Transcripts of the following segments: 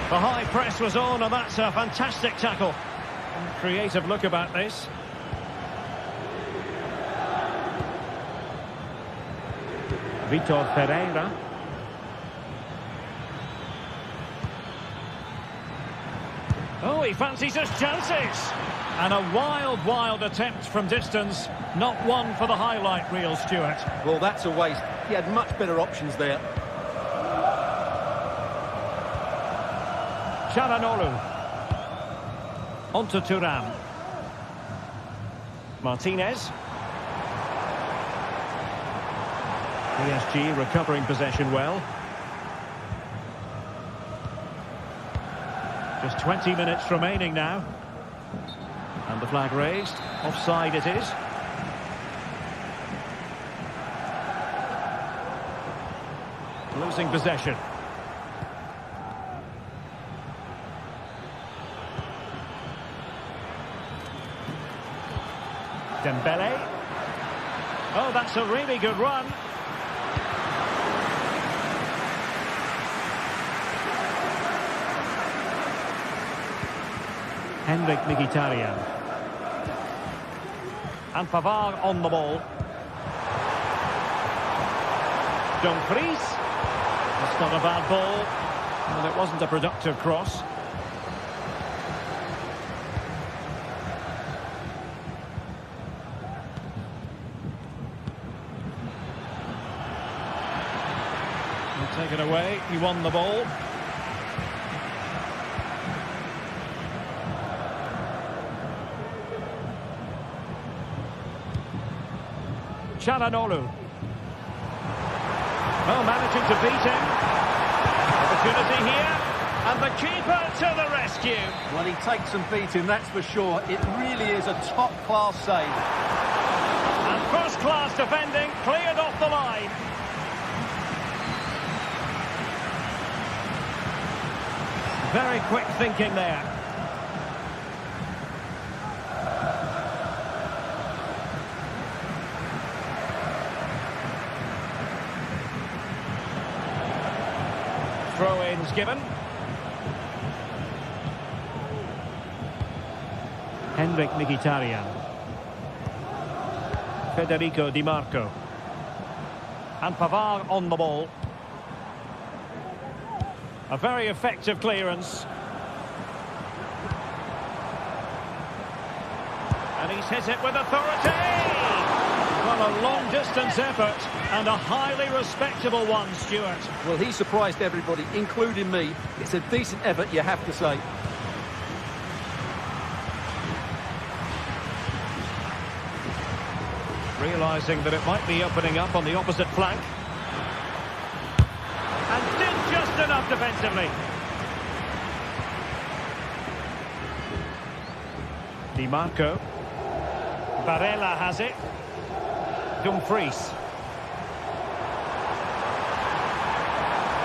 The high press was on, and that's a fantastic tackle. Creative look about this. Vitor Pereira. Oh, he fancies his chances. And a wild attempt from distance. Not one for the highlight reel, Stuart. Well, that's a waste. He had much better options there. Çalhanoğlu. Onto Thuram. Martinez. PSG recovering possession well. Just 20 minutes remaining now. And the flag raised. Offside it is. Losing possession. Dembele. Oh, that's a really good run. Henrik Mkhitaryan. And Pavard on the ball. Dumfries. That's not a bad ball. And it wasn't a productive cross. Take it away. He won the ball. Çalhanoğlu. Oh, managing to beat him. Opportunity here. And the keeper to the rescue. Well, he takes some beating, that's for sure. It really is a top-class save. And first-class defending, cleared off the line. Very quick thinking there. Throw-ins given. Henrik Mkhitaryan. Federico Di Marco. And Pavard on the ball. A very effective clearance. And he's hit it with authority! Well, a long-distance effort, and a highly respectable one, Stuart. Well, he surprised everybody, including me. It's a decent effort, you have to say. Realising that it might be opening up on the opposite flank. And did just enough defensively. Di Marco. Barella has it. Dumfries.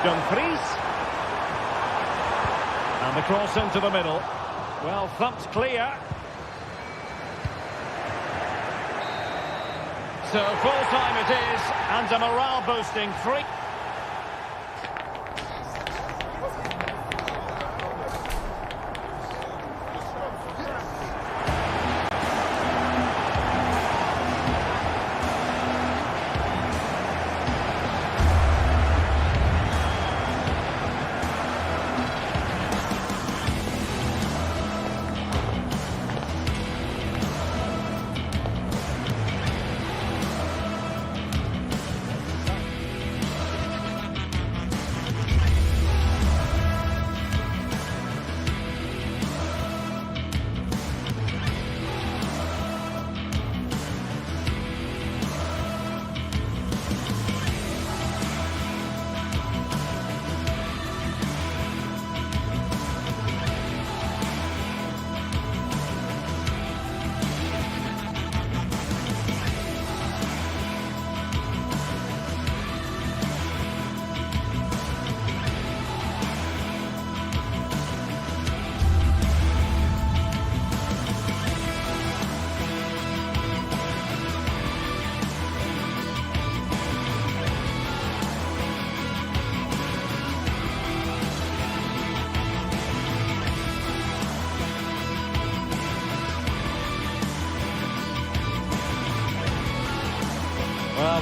Dumfries. And the cross into the middle. Well, thumped clear. So full time it is, and a morale-boosting free.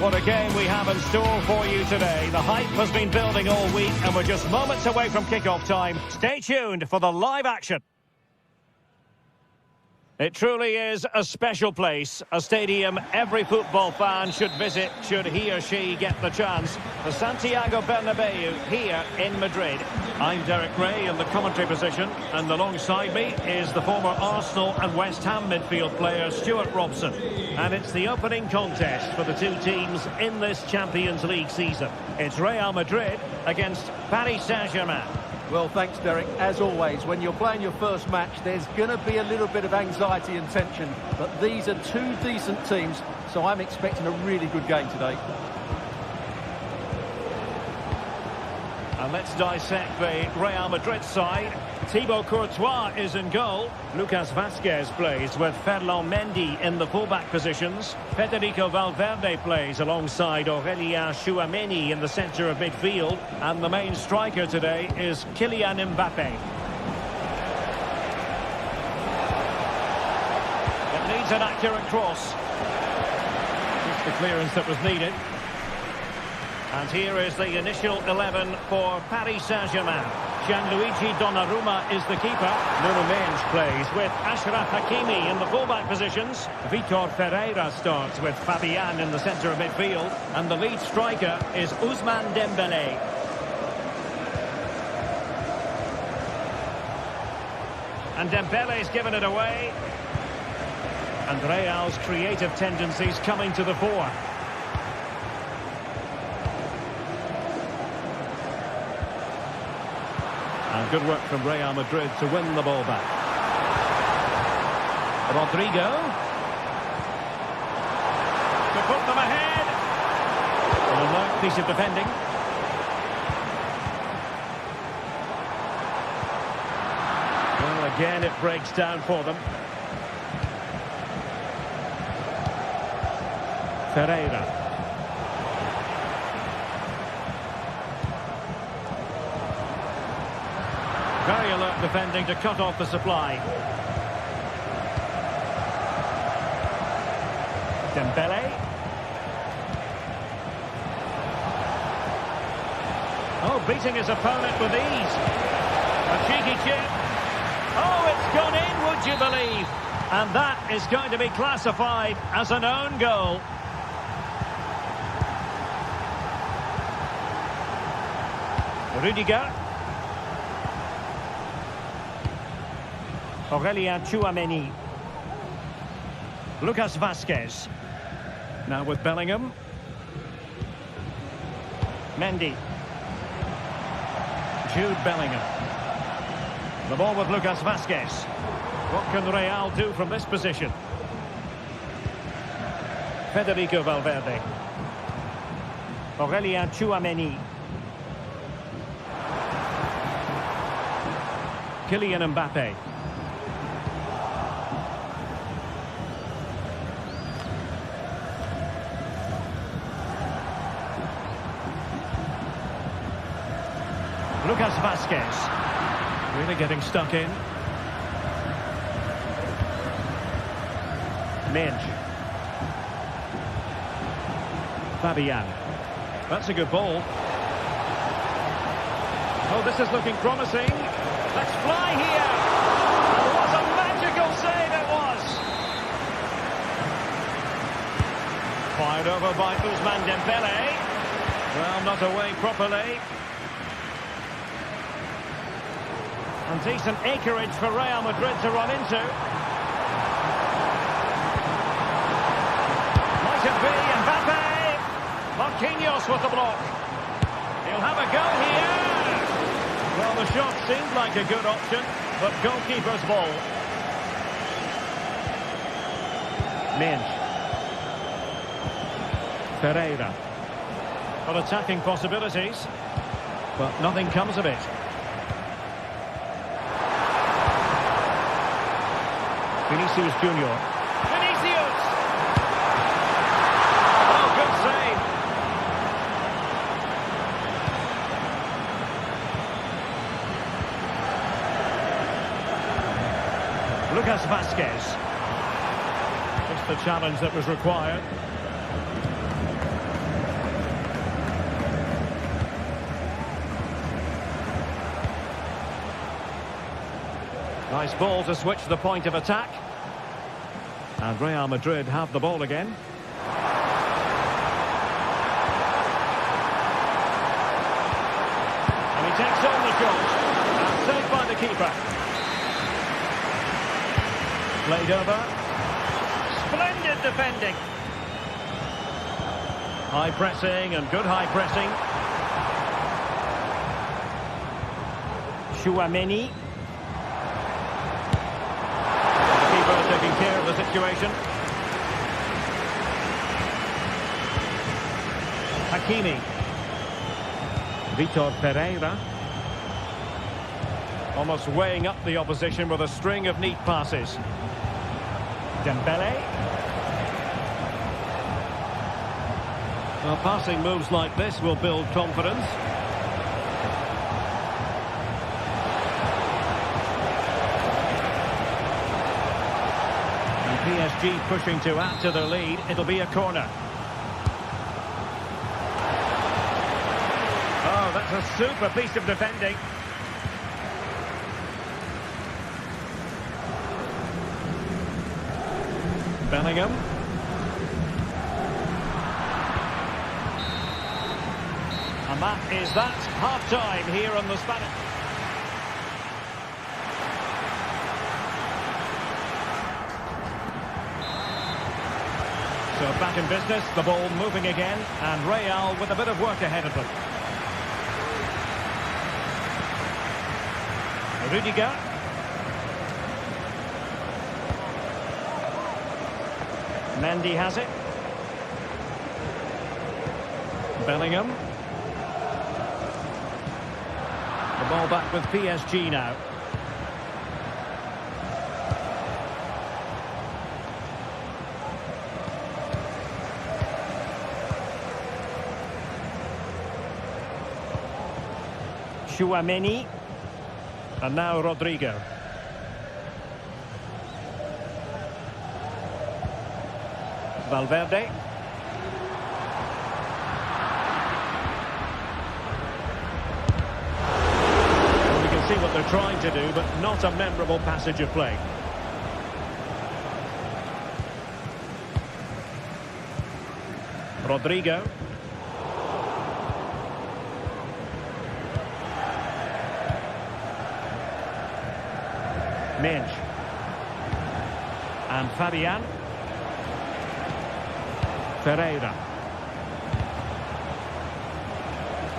Well, what a game we have in store for you today. The hype has been building all week and we're just moments away from kick-off time. Stay tuned for the live action. It truly is a special place, a stadium every football fan should visit should he or she get the chance. The Santiago Bernabeu here in Madrid. I'm Derek Ray in the commentary position, and alongside me is the former Arsenal and West Ham midfield player Stuart Robson. And it's the opening contest for the two teams in this Champions League season. It's Real Madrid against Paris Saint-Germain. Well, thanks, Derek. As always, when you're playing your first match, there's going to be a little bit of anxiety and tension. But these are two decent teams, so I'm expecting a really good game today. And let's dissect the Real Madrid side. Thibaut Courtois is in goal. Lucas Vazquez plays with Ferland Mendy in the fullback positions. Federico Valverde plays alongside Aurélien Tchouameni in the centre of midfield. And the main striker today is Kylian Mbappe. It needs an accurate cross. Just the clearance that was needed. And here is the initial 11 for Paris Saint-Germain. Gianluigi Donnarumma is the keeper. Nuno Mendes plays with Achraf Hakimi in the fullback positions. Vitor Ferreira starts with Fabian in the centre of midfield. And the lead striker is Ousmane Dembélé. And Dembele's given it away. And Real's creative tendencies coming to the fore. And good work from Real Madrid to win the ball back. Rodrigo. To put them ahead. And a light piece of defending. Well, again, it breaks down for them. Ferreira. Very alert defending to cut off the supply. Dembele. Oh, beating his opponent with ease. A cheeky chip. Oh, it's gone in, would you believe? And that is going to be classified as an own goal. Rudiger. Aurélien Tchouameni. Lucas Vazquez. Now with Bellingham. Mendy. Jude Bellingham. The ball with Lucas Vazquez. What can Real do from this position? Federico Valverde. Aurélien Tchouameni. Kylian Mbappe. Lucas Vazquez, really getting stuck in. Mendes. Fabian. That's a good ball. Oh, this is looking promising. Let's fly here. And what a magical save it was. Fired over by Ousmane Dembélé. Well, not away properly. And decent acreage for Real Madrid to run into. Might it be Mbappe? Marquinhos with the block. He'll have a go here. Well, the shot seemed like a good option, but goalkeeper's ball. Mendes. Ferreira. Got attacking possibilities, but nothing comes of it. Vinicius Junior. Vinicius! Oh, good save. Lucas Vazquez. Just the challenge that was required. Nice ball to switch the point of attack. And Real Madrid have the ball again. And he takes on the shot. And saved by the keeper. Played over. Splendid defending. High pressing and good high pressing. Chouameni. The keeper taking care of the situation. Hakimi. Vitor Pereira. Almost weighing up the opposition with a string of neat passes. Dembele. Well, passing moves like this will build confidence. And PSG pushing to add to their lead. It'll be a corner. Oh, that's a super piece of defending. Bellingham. And that is that. Half-time here on the Spanish. So back in business, the ball moving again, and Real with a bit of work ahead of them. Rudiger. Mendy has it. Bellingham. The ball back with PSG now. Chouameni. And now Rodrigo. Valverde. We can see what they're trying to do, but not a memorable passage of play. Rodrigo. Minge. And Fabian. Pereira.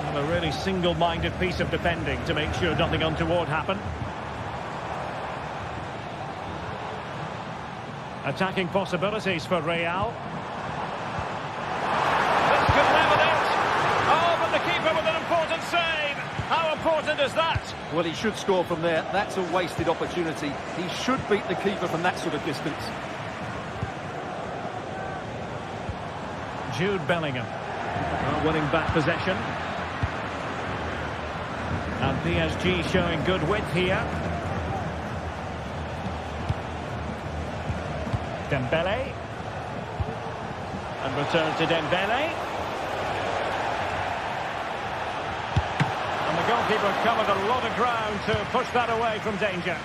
And a really single-minded piece of defending to make sure nothing untoward happened. Attacking possibilities for Real. This could level it. Oh, but the keeper with an important save. How important is that? Well, he should score from there. That's a wasted opportunity. He should beat the keeper from that sort of distance. Jude Bellingham. Winning back possession. And PSG showing good width here. Dembele. And return to Dembele. And the goalkeeper covered a lot of ground to push that away from danger.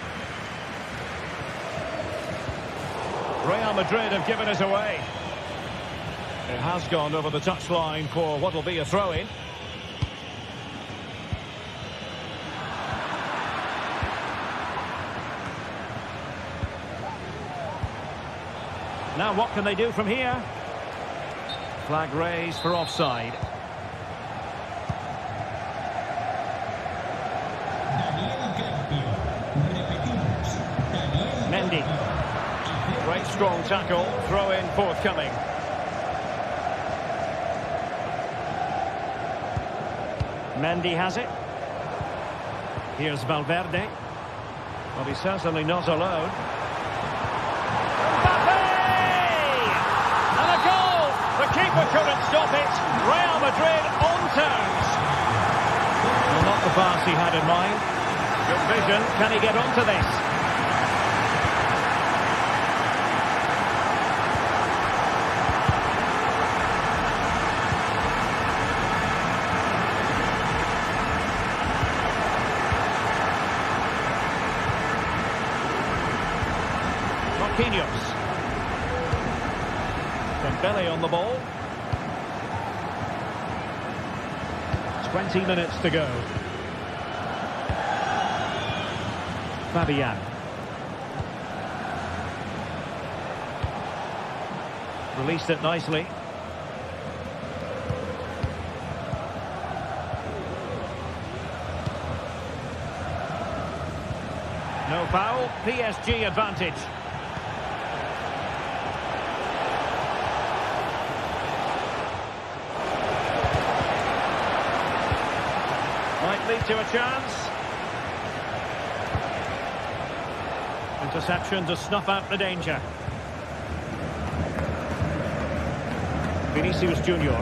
Real Madrid have given us away. It has gone over the touchline for what will be a throw-in. Now what can they do from here? Flag raised for offside. Mendy. Great strong tackle, throw-in forthcoming. Mendy has it. Here's Valverde. Well, he's certainly not alone. Mbappe! And a goal! The keeper couldn't stop it. Real Madrid on terms. Well, not the pass he had in mind. Good vision. Can he get onto this? Marquinhos. Dembele on the ball. 20 minutes to go. Fabian. Released it nicely. No foul, PSG advantage. Might lead to a chance. Interception to snuff out the danger. Vinicius Junior.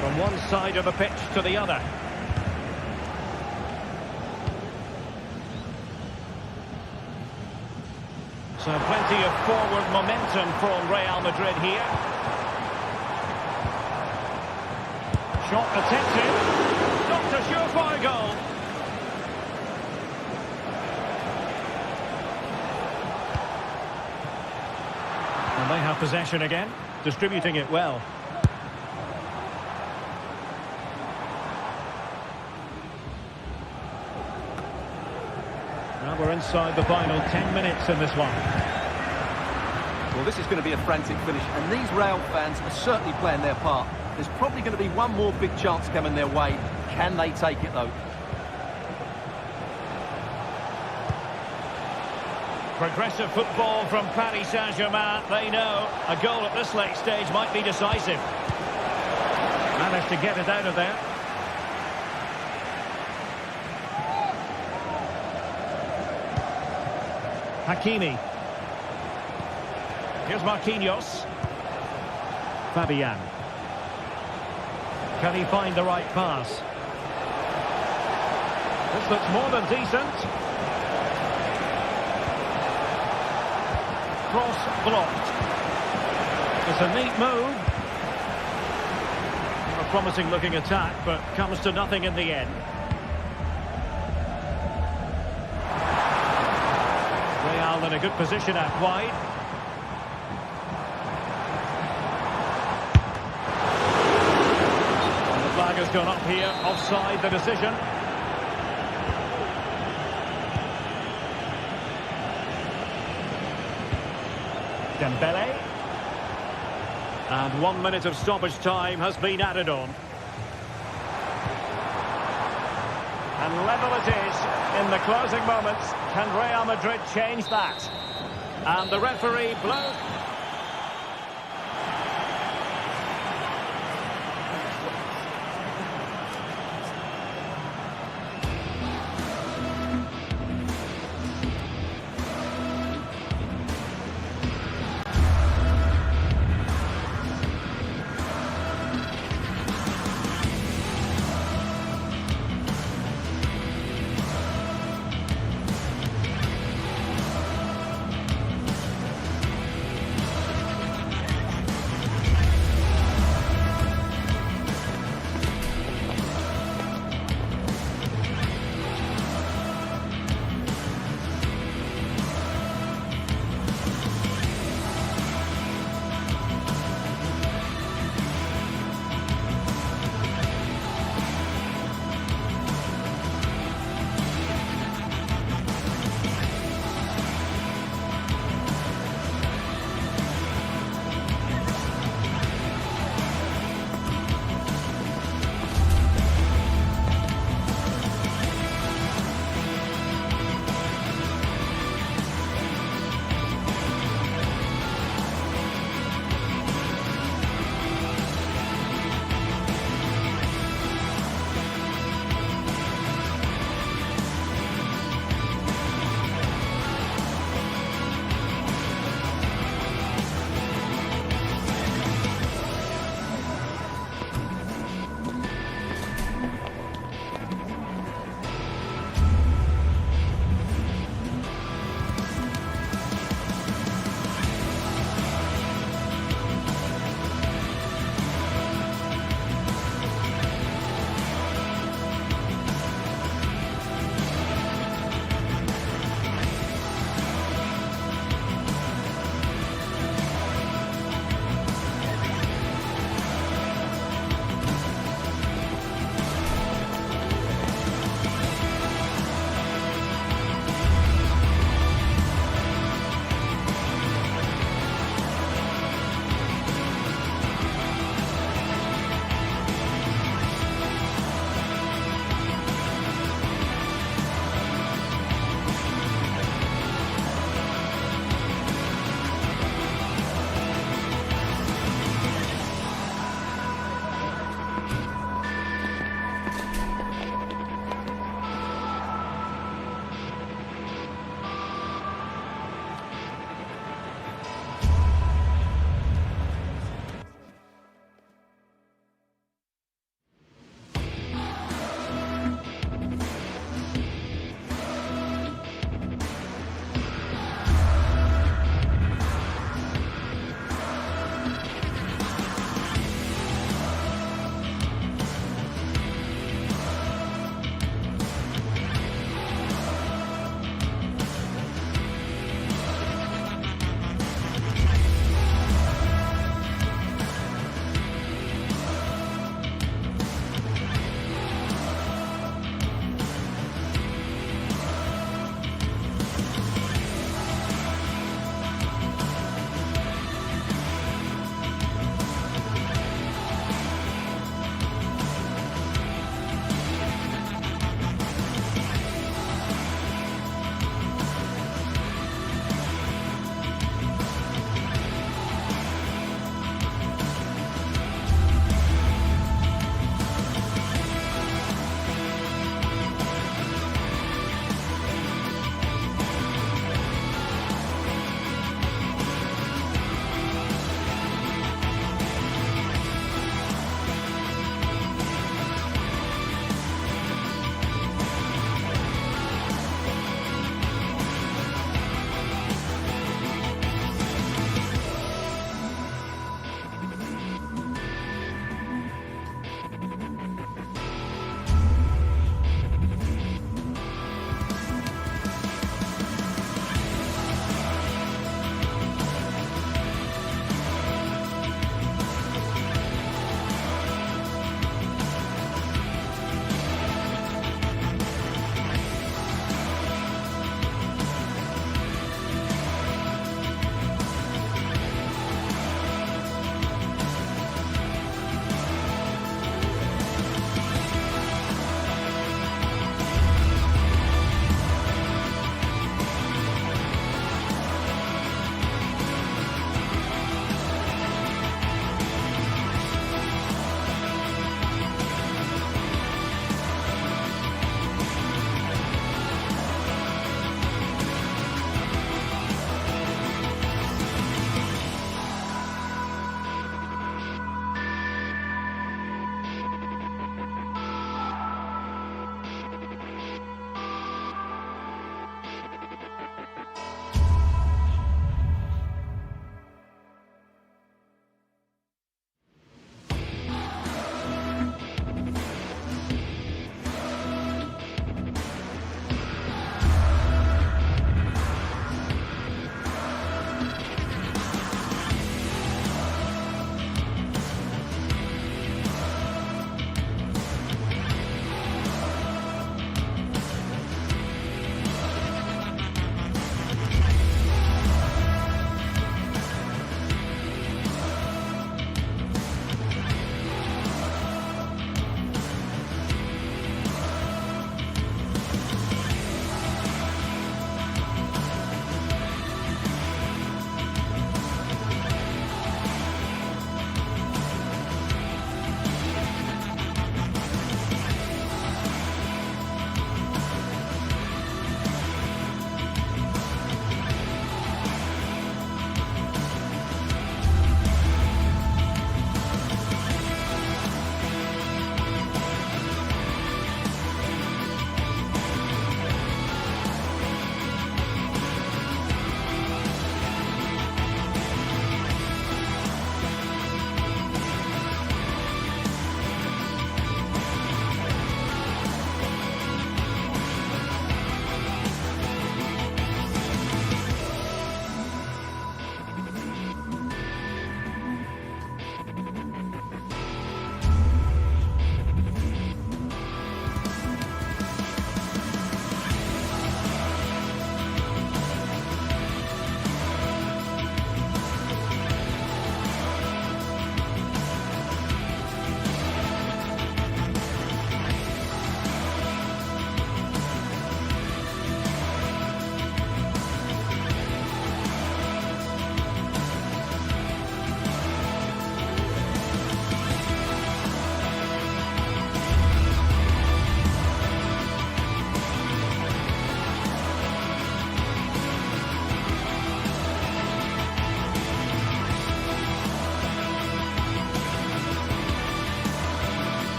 From one side of the pitch to the other. So plenty of forward momentum from Real Madrid here. Shot attempted. Not a surefire goal. And they have possession again, distributing it well. Now we're inside the final 10 minutes in this one. Well, this is going to be a frantic finish, and these Real fans are certainly playing their part. There's probably going to be one more big chance coming their way. Can they take it, though? Progressive football from Paris Saint-Germain. They know a goal at this late stage might be decisive. Managed to get it out of there. Hakimi. Here's Marquinhos. Fabian. Can he find the right pass? This looks more than decent. Cross blocked. It's a neat move. A promising looking attack, but comes to nothing in the end. Real in a good position out wide. And the flag has gone up here, offside the decision. Dembele. And 1 minute of stoppage time has been added on. And level it is in the closing moments. Can Real Madrid change that? And the referee blows.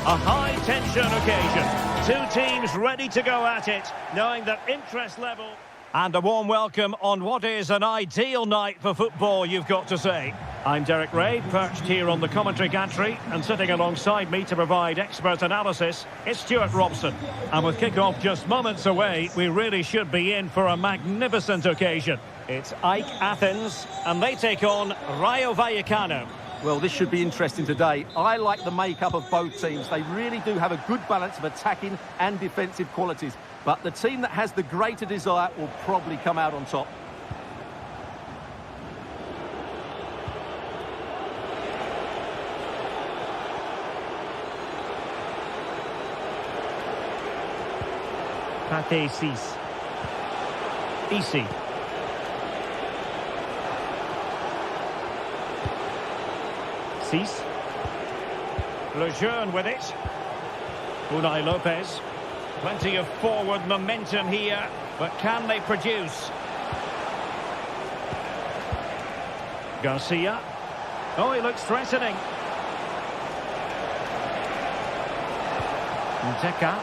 A high-tension occasion. Two teams ready to go at it, knowing that interest level... And a warm welcome on what is an ideal night for football, you've got to say. I'm Derek Ray, perched here on the commentary gantry, and sitting alongside me to provide expert analysis, it's Stuart Robson. And with kick-off just moments away, we really should be in for a magnificent occasion. It's AEK Athens, and they take on Rayo Vallecano. Well, this should be interesting today. I like the makeup of both teams. They really do have a good balance of attacking and defensive qualities. But the team that has the greater desire will probably come out on top. Pate 6. Easy. Cis. Lejeune with it. Unai Lopez. Plenty of forward momentum here, but can they produce? Garcia. Oh, he looks threatening. Nteka.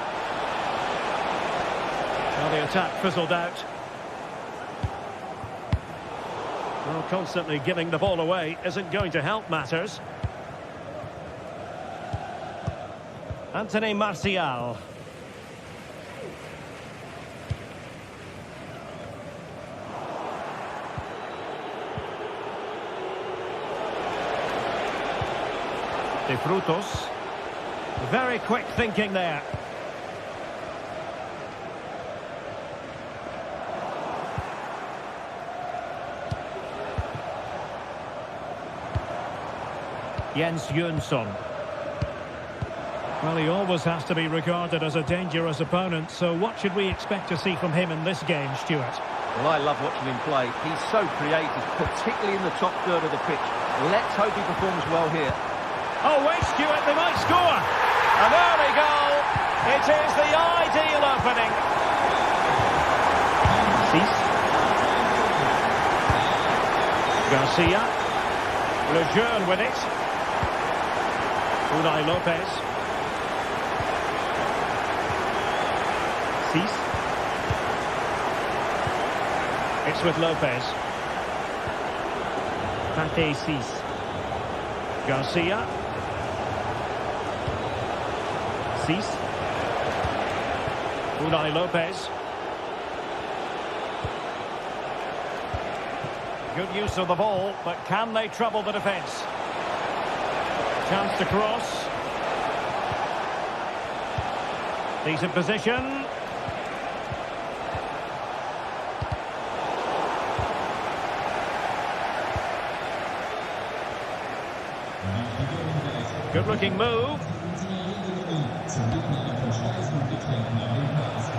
Well, the attack fizzled out. Well, constantly giving the ball away isn't going to help matters. Anthony Martial. De Frutos. Very quick thinking there. Jens Jönsson. Well, he always has to be regarded as a dangerous opponent, so what should we expect to see from him in this game, Stuart? Well, I love watching him play. He's so creative, particularly in the top third of the pitch. Let's hope he performs well here. Oh, wait, Stuart, they might score. An early goal. It is the ideal opening. Cis. Garcia. Lejeune with it. Unai Lopez. Cis. It's with Lopez. Pate 6. Garcia. Cis. Unai Lopez. Good use of the ball, but can they trouble the defence? Chance to cross. Decent position. Good looking move.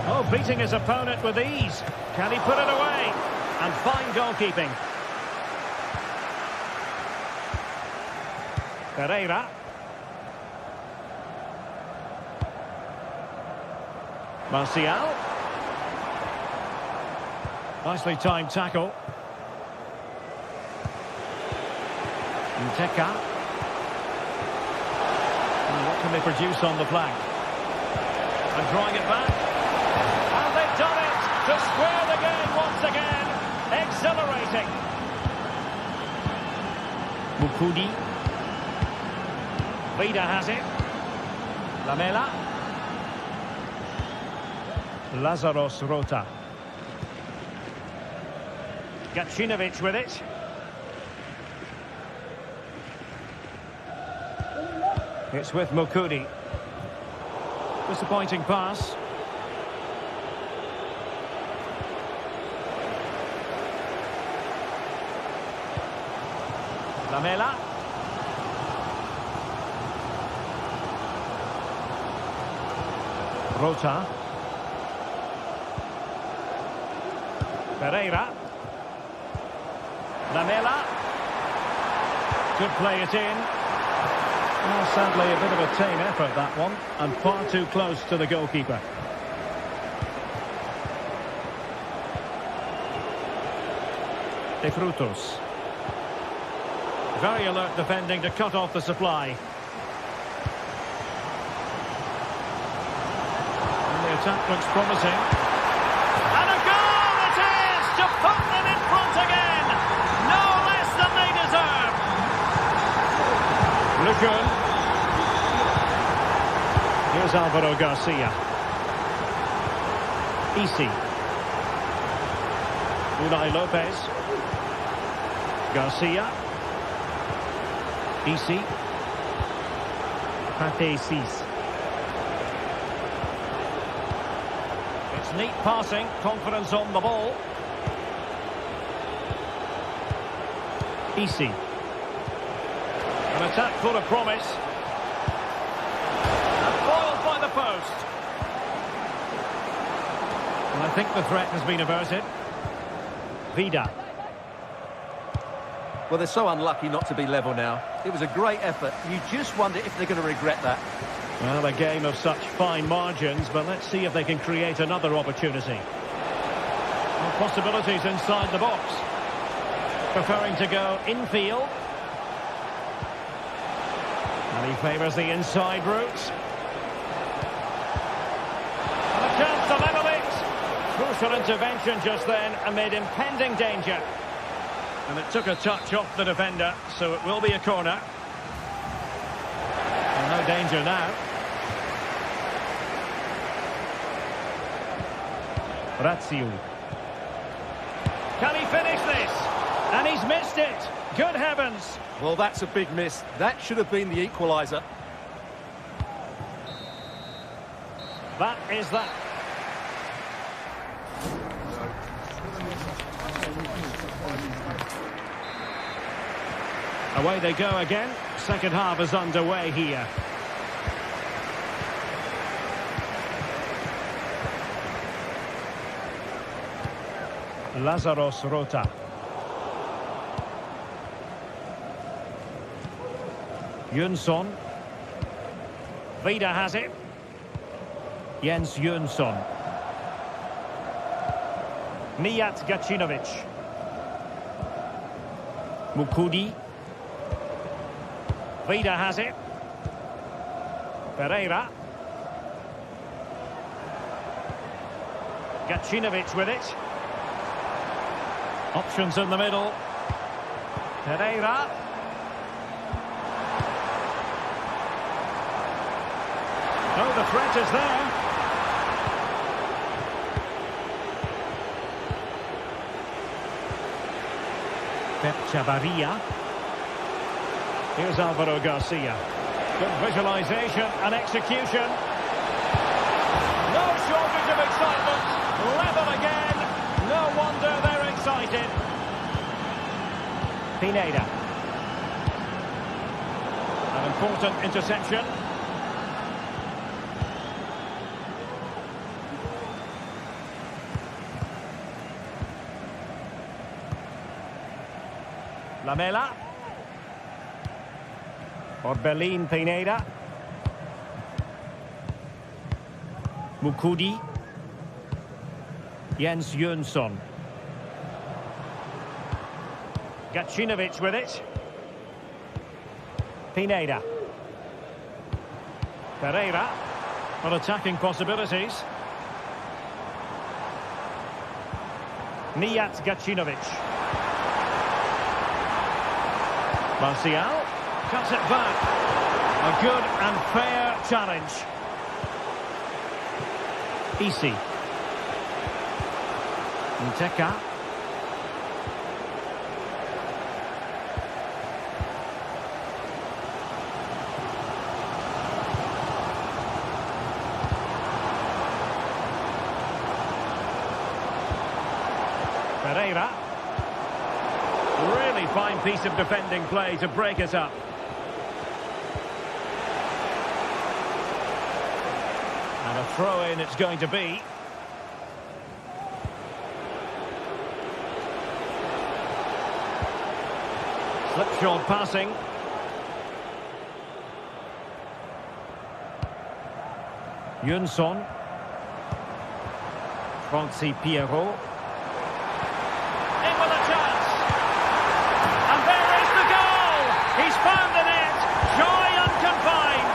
Oh, beating his opponent with ease. Can he put it away? And fine goalkeeping. Pereira. Martial. Nicely timed tackle. Nteka. What can they produce on the flank? And drawing it back. And they've done it to square the game once again. Exhilarating. Mukudi. Vida has it. Lamela. Lazaros Rota. Gacinovic with it. It's with Mukudi. Disappointing pass. Lamela. Rota. Pereira. Lamela. Could play it in. Well, sadly, a bit of a tame effort, that one, and far too close to the goalkeeper. De Frutos. Very alert defending to cut off the supply. attack looks promising. And a goal it is to put them in front again. No less than they deserve. Lejeune. Here's Alvaro Garcia. Isi. Unai Lopez. Garcia. Isi. Pate Cis. It's neat passing, confidence on the ball. Isi. An attack full of promise. And foiled by the post. And I think the threat has been averted. Vida. Well, they're so unlucky not to be level now. It was a great effort. You just wonder if they're going to regret that. Well, a game of such fine margins, but let's see if they can create another opportunity. Well, possibilities inside the box. Preferring to go infield. And he favours the inside route. And a chance to level it. Crucial intervention just then amid impending danger. And it took a touch off the defender, so it will be a corner. And no danger now. Razziu. Can he finish this? And he's missed it. Good heavens. Well, that's a big miss. That should have been the equaliser. That is that. Away they go again. Second half is underway here. Lazaros Rota. Jönsson. Vida has it. Jens Jönsson. Mijat Gacinovic. Mukudi. Vida has it. Pereira. Gacinovic with it. Options in the middle. Pereira. Oh, the threat is there. Pep Chavarria. Here's Alvaro Garcia. Good visualisation and execution. No shortage of excitement. Level again. No wonder they're excited. Pineda. An important interception. Lamela. Orbelin Pineda. Mukudi. Jens Jönsson. Gacinovic with it. Pineda. Pereira. On attacking possibilities. Mijat Gacinovic. Martial. Cuts it back. A good and fair challenge. Isi. Nteka. Pereira. Really fine piece of defending play to break it up. And a throw-in it's going to be. Slipshod passing. Jönsson. Francis Pierrot. In with a chance. And there is the goal. He's found the net. Joy unconfined.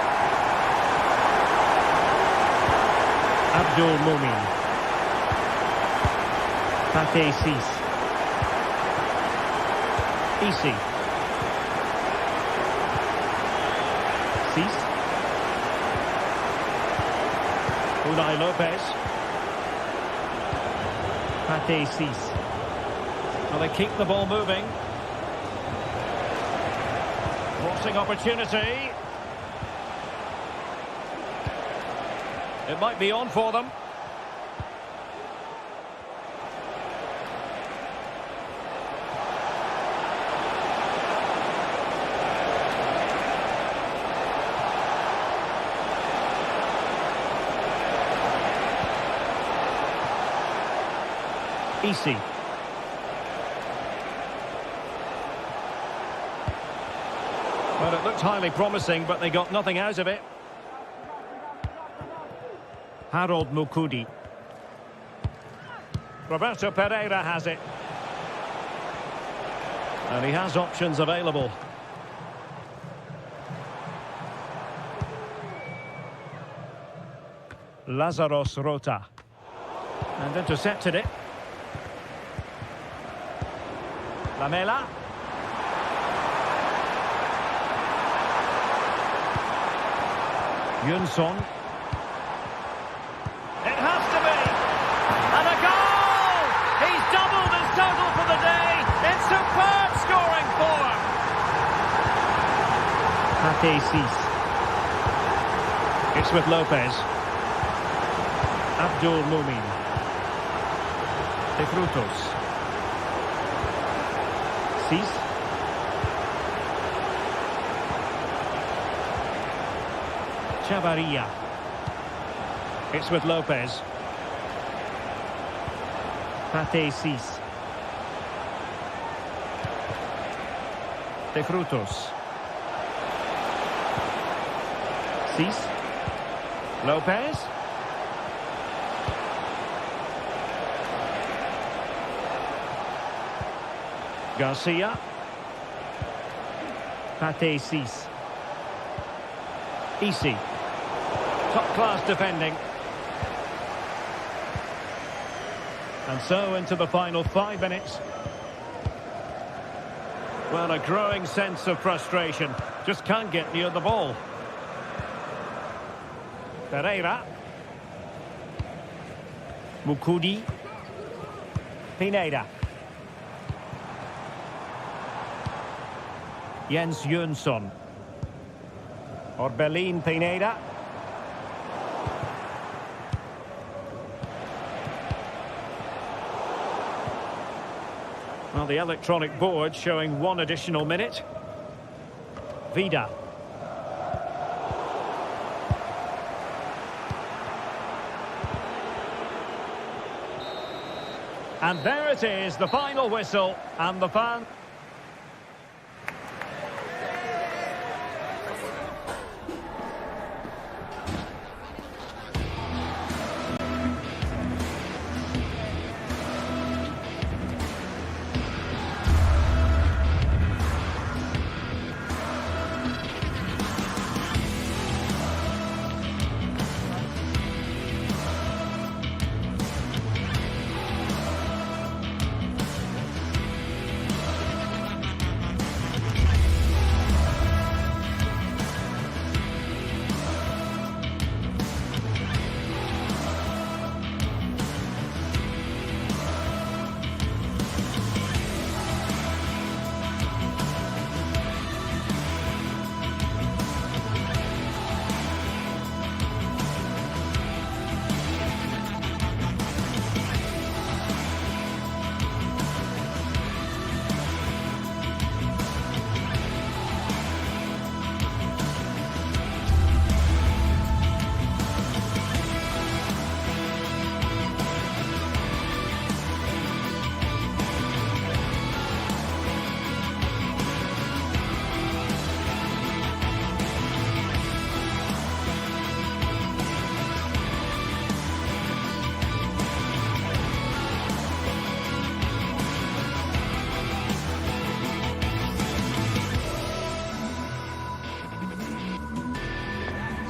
A Abdul Mumin. Pate Sis. Isi. Sis. Unai Lopez. Pate Sis. Well, they keep the ball moving. Crossing opportunity. It might be on for them. Isi. Well, it looked highly promising, but they got nothing out of it. Harold Mukudi. Roberto Pereira has it. And he has options available. Lazaros Rota. And intercepted it. Lamela. Yunson. It has to be. And a goal! He's doubled his total for the day. It's superb scoring form. Pate Sis. It's with Lopez. Abdul Mumin. De Frutos. Sis. Chavarria. It's with Lopez. Pate Sis. De Frutos. Sis. Lopez. Garcia. Pate Sis. Isi. Top-class defending. And so into the final 5 minutes. Well, a growing sense of frustration. Just can't get near the ball. Pereira. Mukudi. Pineda. Jens Jönsson. Orbelin Pineda. Well, the electronic board showing 1 additional minute. Vida. And there it is, the final whistle, and the fan...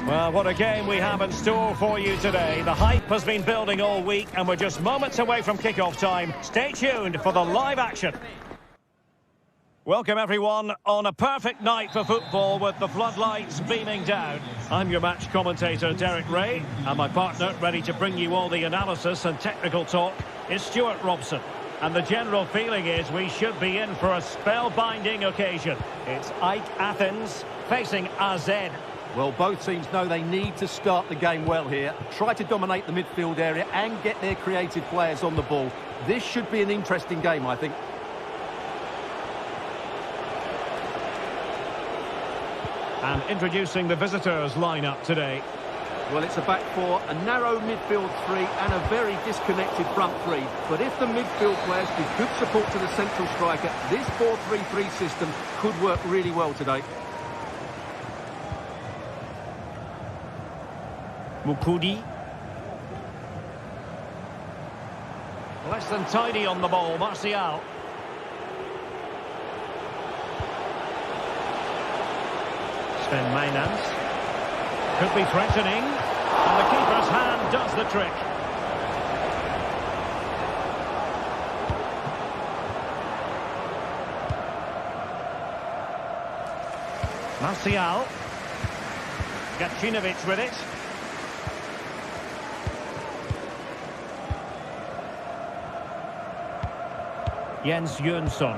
Well, what a game we have in store for you today. The hype has been building all week, and we're just moments away from kickoff time. Stay tuned for the live action. Welcome, everyone, on a perfect night for football with the floodlights beaming down. I'm your match commentator, Derek Ray, and my partner, ready to bring you all the analysis and technical talk, is Stuart Robson. And the general feeling is we should be in for a spellbinding occasion. It's AEK Athens facing AZ. Well, both teams know they need to start the game well here. Try to dominate the midfield area and get their creative players on the ball. This should be an interesting game, I think. And introducing the visitors' lineup today. Well, it's a back four, a narrow midfield three and a very disconnected front three. But if the midfield players give good support to the central striker, this 4-3-3 system could work really well today. Mukudi. Less than tidy on the ball, Martial. Sven Mainans. Could be threatening. And the keeper's hand does the trick. Martial. Gacinovic with it. Jens Jönsson.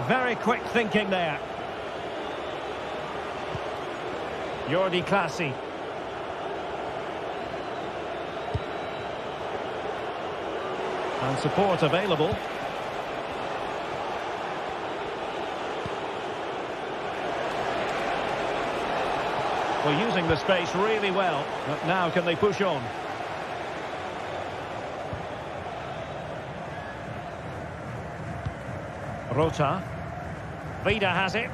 Very quick thinking there. Jordi Clasie. And support available. Well, using the space really well. But now can they push on? Rota. Vida has it.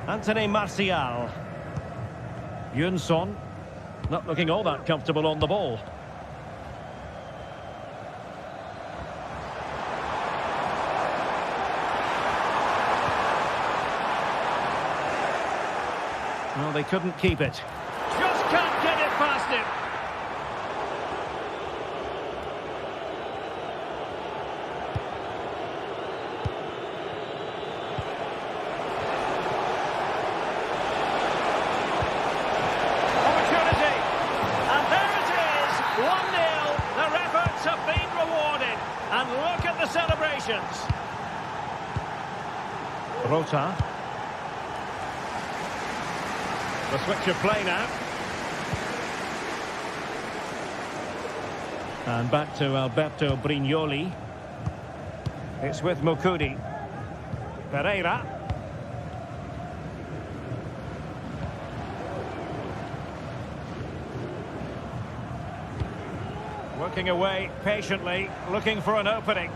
Anthony Martial. Jönsson. Not looking all that comfortable on the ball. Well, they couldn't keep it. Just can't get it past him. Opportunity. And there it is. 1-0. Their efforts have been rewarded. And look at the celebrations. Rota. The switch of play now. And back to Alberto Brignoli. It's with Mukudi. Pereira. Working away patiently, looking for an opening.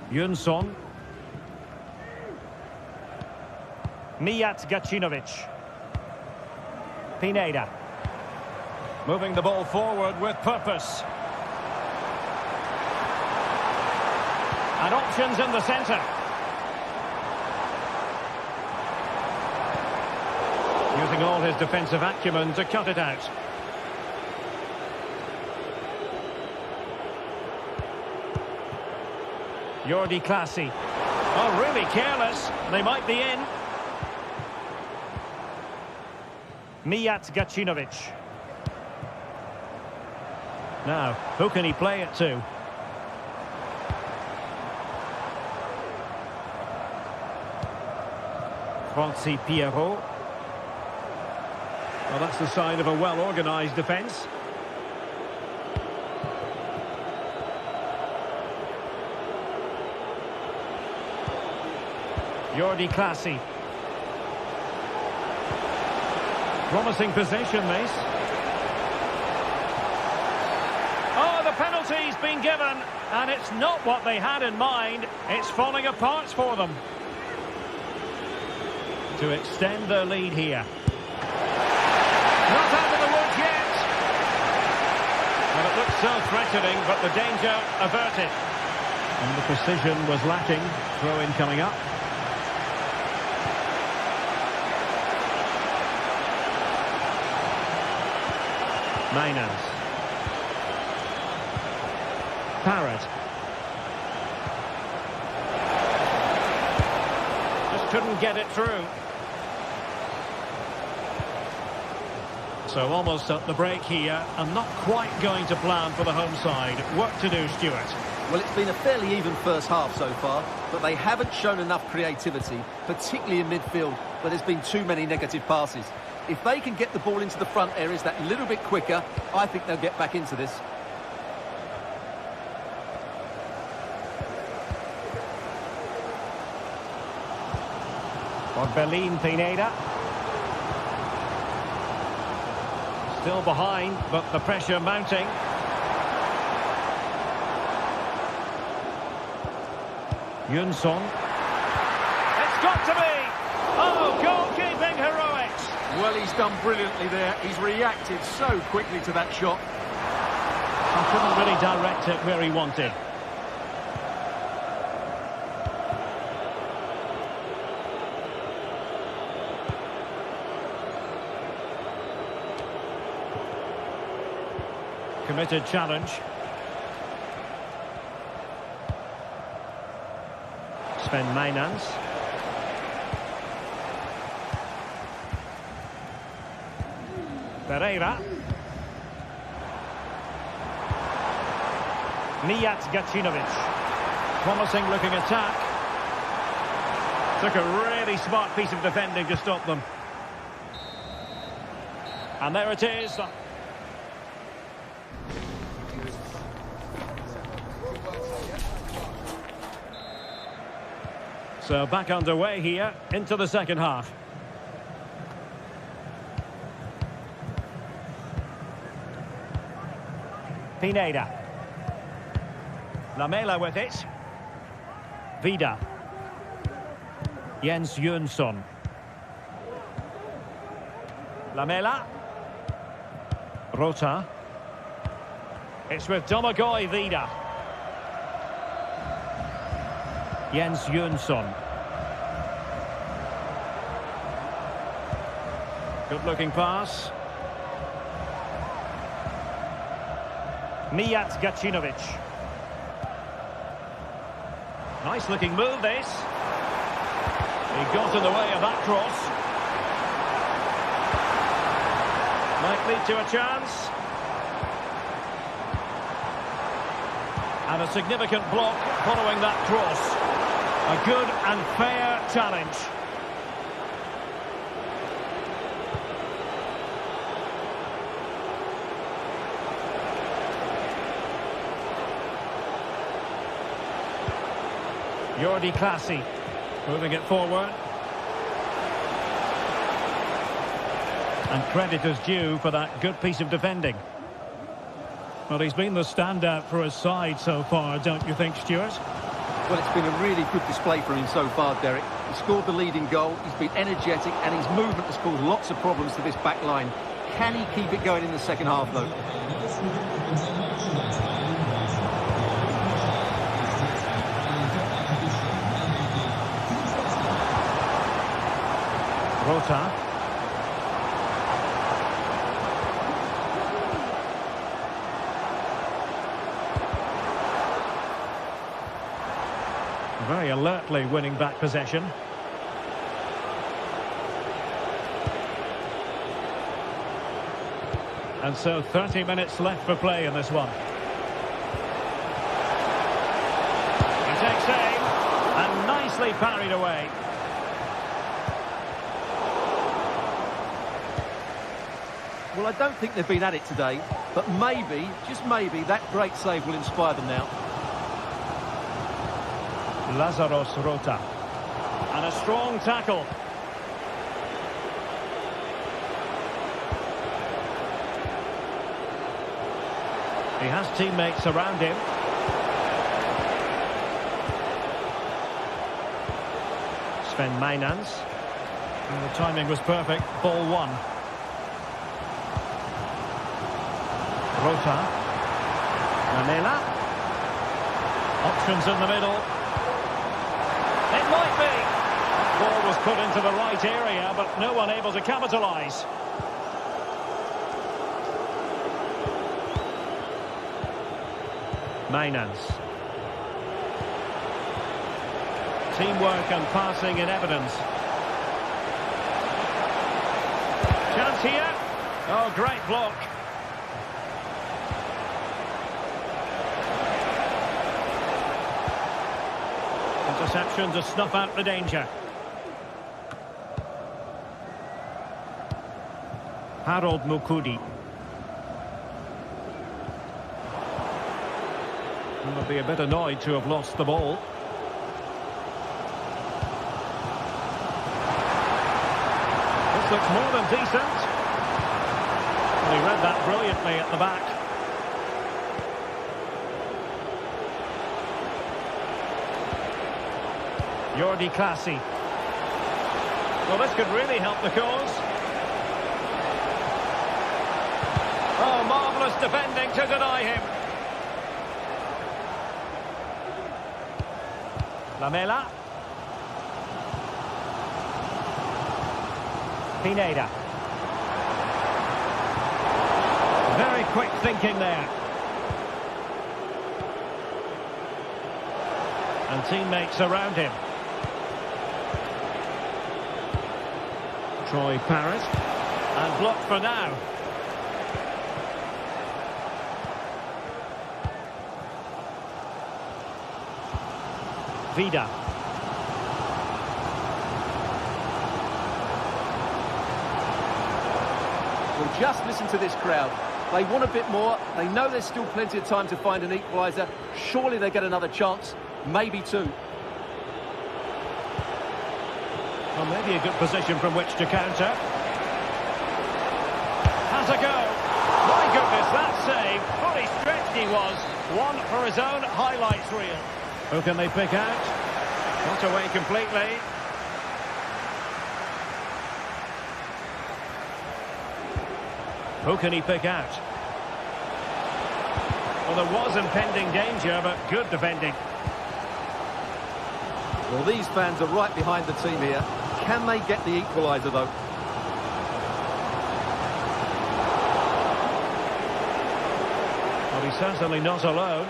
Jönsson. Mijat Gacinovic. Pineda. Moving the ball forward with purpose. And options in the centre. Using all his defensive acumen to cut it out. Jordi Clasie. Oh, really careless. They might be in. Mijat Gacinovic. Now, who can he play it to? Francis Pierrot. Well, that's the sign of a well-organised defence. Jordi Clasie. Promising possession, this. Oh, the penalty's been given, and it's not what they had in mind. It's falling apart for them. To extend their lead here. Not out of the woods yet. Well, it looked so threatening, but the danger averted. And the precision was lacking. Throw-in coming up. Mainans. Parrott. Just couldn't get it through. So almost at the break here, and not quite going to plan for the home side. Work to do, Stuart. Well, it's been a fairly even first half so far, but they haven't shown enough creativity, particularly in midfield, where there's been too many negative passes. If they can get the ball into the front areas that little bit quicker, I think they'll get back into this. Orbelin Pineda. Still behind, but the pressure mounting. Yunson. It's got to be! Oh, goalkeeping heroics! Well, he's done brilliantly there. He's reacted so quickly to that shot. He couldn't really direct it where he wanted. Committed challenge. Sven Mainans. Pereira. Mijat Gacinovic. Promising looking attack. Took a really smart piece of defending to stop them. And there it is. So back underway here into the second half. Pineda. Lamela with it. Vida. Jens Jönsson. Lamela. Rota. It's with Domagoj Vida. Jens Jönsson. Good-looking pass. Mijat Gacinovic. Nice-looking move, this. He got in the way of that cross. Might lead to a chance. And a significant block following that cross. A good and fair challenge. Jordi Clasie moving it forward. And credit is due for that good piece of defending. Well, he's been the standout for his side so far, don't you think, Stuart? Well, it's been a really good display from him so far, Derek. He scored the leading goal, he's been energetic, and his movement has caused lots of problems to this back line. Can he keep it going in the second half, though? Rota. Very alertly winning back possession. And so 30 minutes left for play in this one. He takes aim and nicely parried away. Well, I don't think they've been at it today, but maybe, just maybe, that great save will inspire them now. Lazaros Rota. And a strong tackle. He has teammates around him. Sven Mainans. And the timing was perfect. Ball one. Rota. Manela. Options in the middle. It might be. Ball was put into the right area, but no one able to capitalise. Mainans. Teamwork and passing in evidence. Chance here. Oh, great block. Interception to snuff out the danger. Harold Mukudi. He'll be a bit annoyed to have lost the ball. This looks more than decent. Well, he read that brilliantly at the back. Jordi Clasie. Well, this could really help the cause. Oh, marvellous defending to deny him. Lamela. Pineda. Very quick thinking there. And teammates around him. Troy Parrott. And blocked for now. Vida. Well, just listen to this crowd. They want a bit more. They know there's still plenty of time to find an equaliser. Surely they get another chance. Maybe two. Well, maybe a good position from which to counter. Has a go. My goodness, that save. Fully stretched he was. One for his own highlights reel. Who can they pick out? Not away completely. Who can he pick out? Well, there was impending danger, but good defending. Well, these fans are right behind the team here. Can they get the equaliser, though? Well, he's certainly not alone.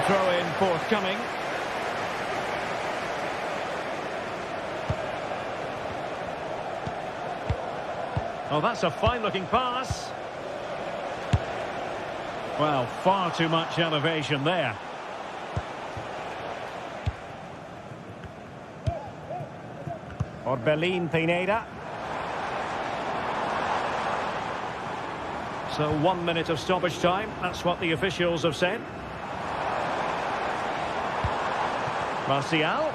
Throw-in forthcoming. Oh, that's a fine-looking pass. Well, far too much elevation there. Orbelin Pineda. So 1 minute of stoppage time. That's what the officials have said. Martial.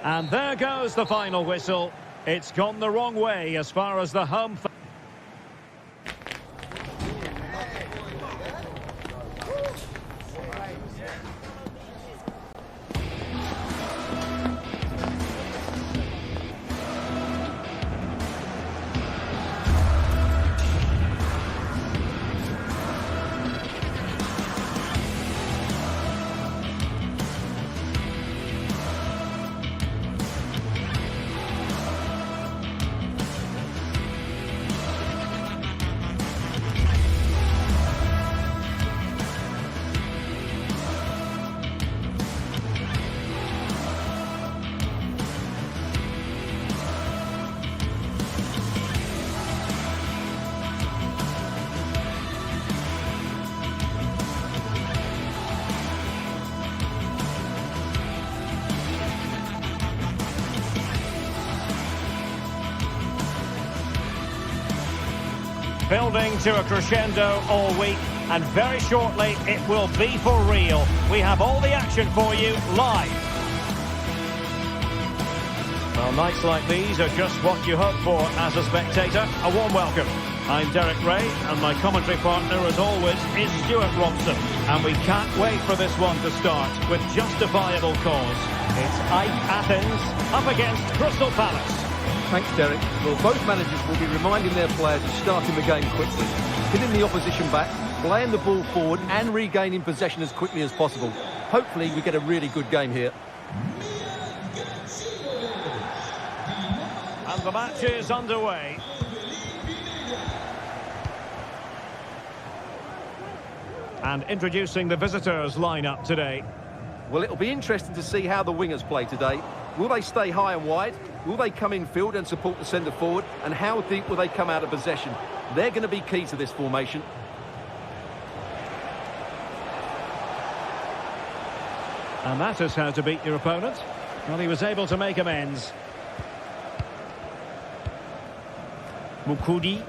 And there goes the final whistle. It's gone the wrong way as far as the home... Building to a crescendo all week, and very shortly it will be for real. We have all the action for you live. Well, nights like these are just what you hope for as a spectator. A warm welcome. I'm Derek Ray, and my commentary partner, as always, is Stuart Robson. And we can't wait for this one to start with justifiable cause. It's AEK Athens up against Crystal Palace. Thanks, Derek. Well, both managers will be reminding their players of starting the game quickly, hitting the opposition back, playing the ball forward and regaining possession as quickly as possible. Hopefully we get a really good game here. The match is underway. And introducing the visitors' lineup today. Well, it'll be interesting to see how the wingers play today. Will they stay high and wide? Will they come in field and support the centre forward? And how deep will they come out of possession? They're going to be key to this formation. And that is how to beat your opponent. Well, he was able to make amends. Mukudi.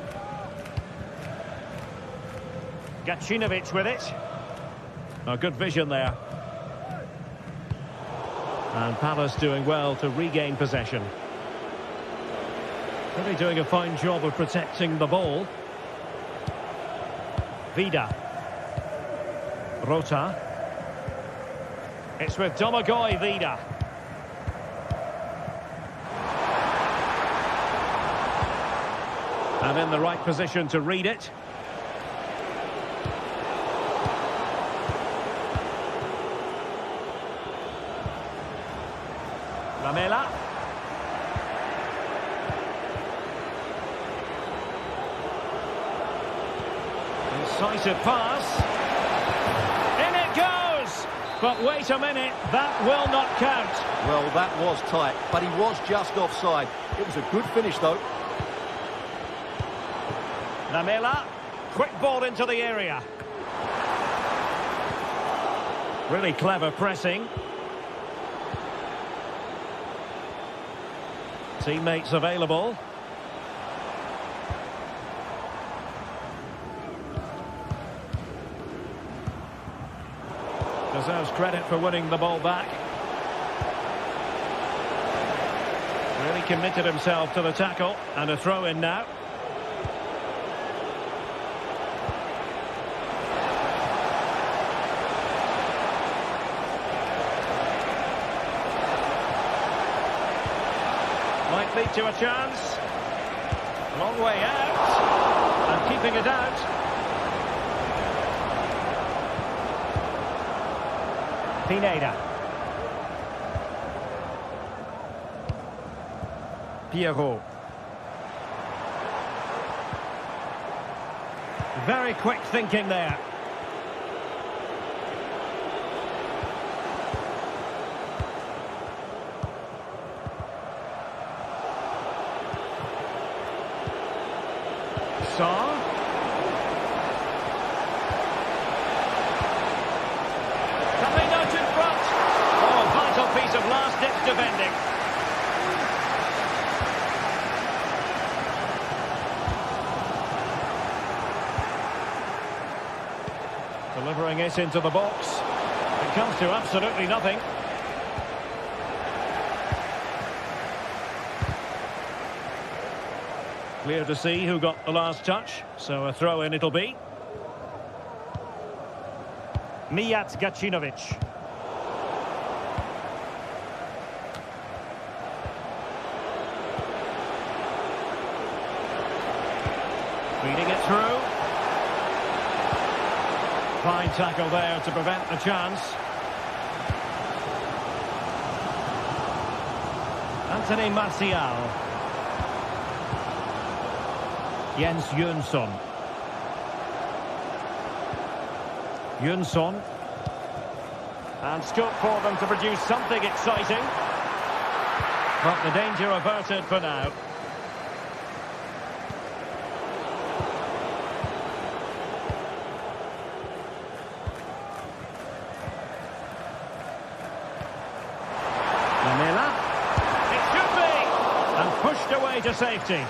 Gacinovic with it. Oh, good vision there. And Palace doing well to regain possession. Really doing a fine job of protecting the ball. Vida. Rota. It's with Domagoj Vida. And in the right position to read it. Lamela. Incisive pass. In it goes! But wait a minute, that will not count. Well, that was tight, but he was just offside. It was a good finish, though. Lamela. Quick ball into the area. Really clever pressing. Teammates available. Deserves credit for winning the ball back. Really committed himself to the tackle. And a throw in now. Might lead to a chance. Long way out. And keeping it out. Pineda. Pierrot. Very quick thinking there. Saw. Coming out in front. Oh, vital piece of last-ditch defending. Delivering it into the box. It comes to absolutely nothing. Clear to see who got the last touch, so a throw-in it'll be. Mijat Gacinovic. Feeding it through. Fine tackle there to prevent the chance. Anthony Martial. Jens Jönsson. Jönsson. And scope for them to produce something exciting. But the danger averted for now. Lamela. It should be! And pushed away to safety.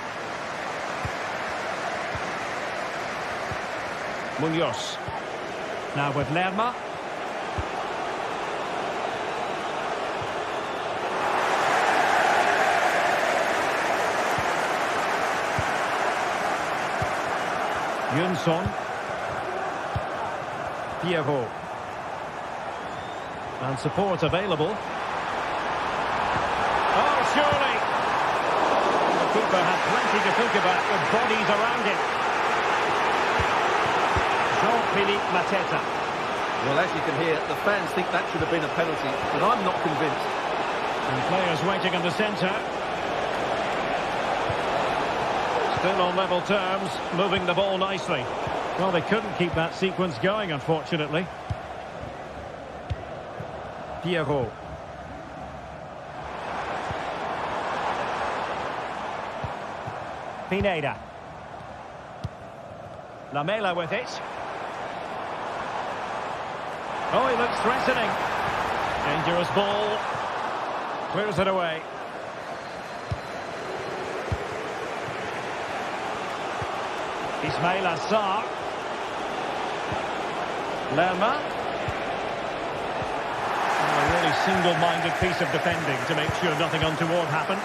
Munoz. Now with Lerma. Jönsson. Pierrot. And support available. Oh, surely! The keeper had plenty to think about with bodies around him. Jean-Philippe Mateta. Well, as you can hear, the fans think that should have been a penalty, but I'm not convinced. And players waiting in the centre. Still on level terms, moving the ball nicely. Well, they couldn't keep that sequence going, unfortunately. Pierrot. Pineda. Lamela with it. Oh, he looks threatening. Dangerous ball. Clears it away. Ismail Assar. Lerma. A really single-minded piece of defending to make sure nothing untoward happened.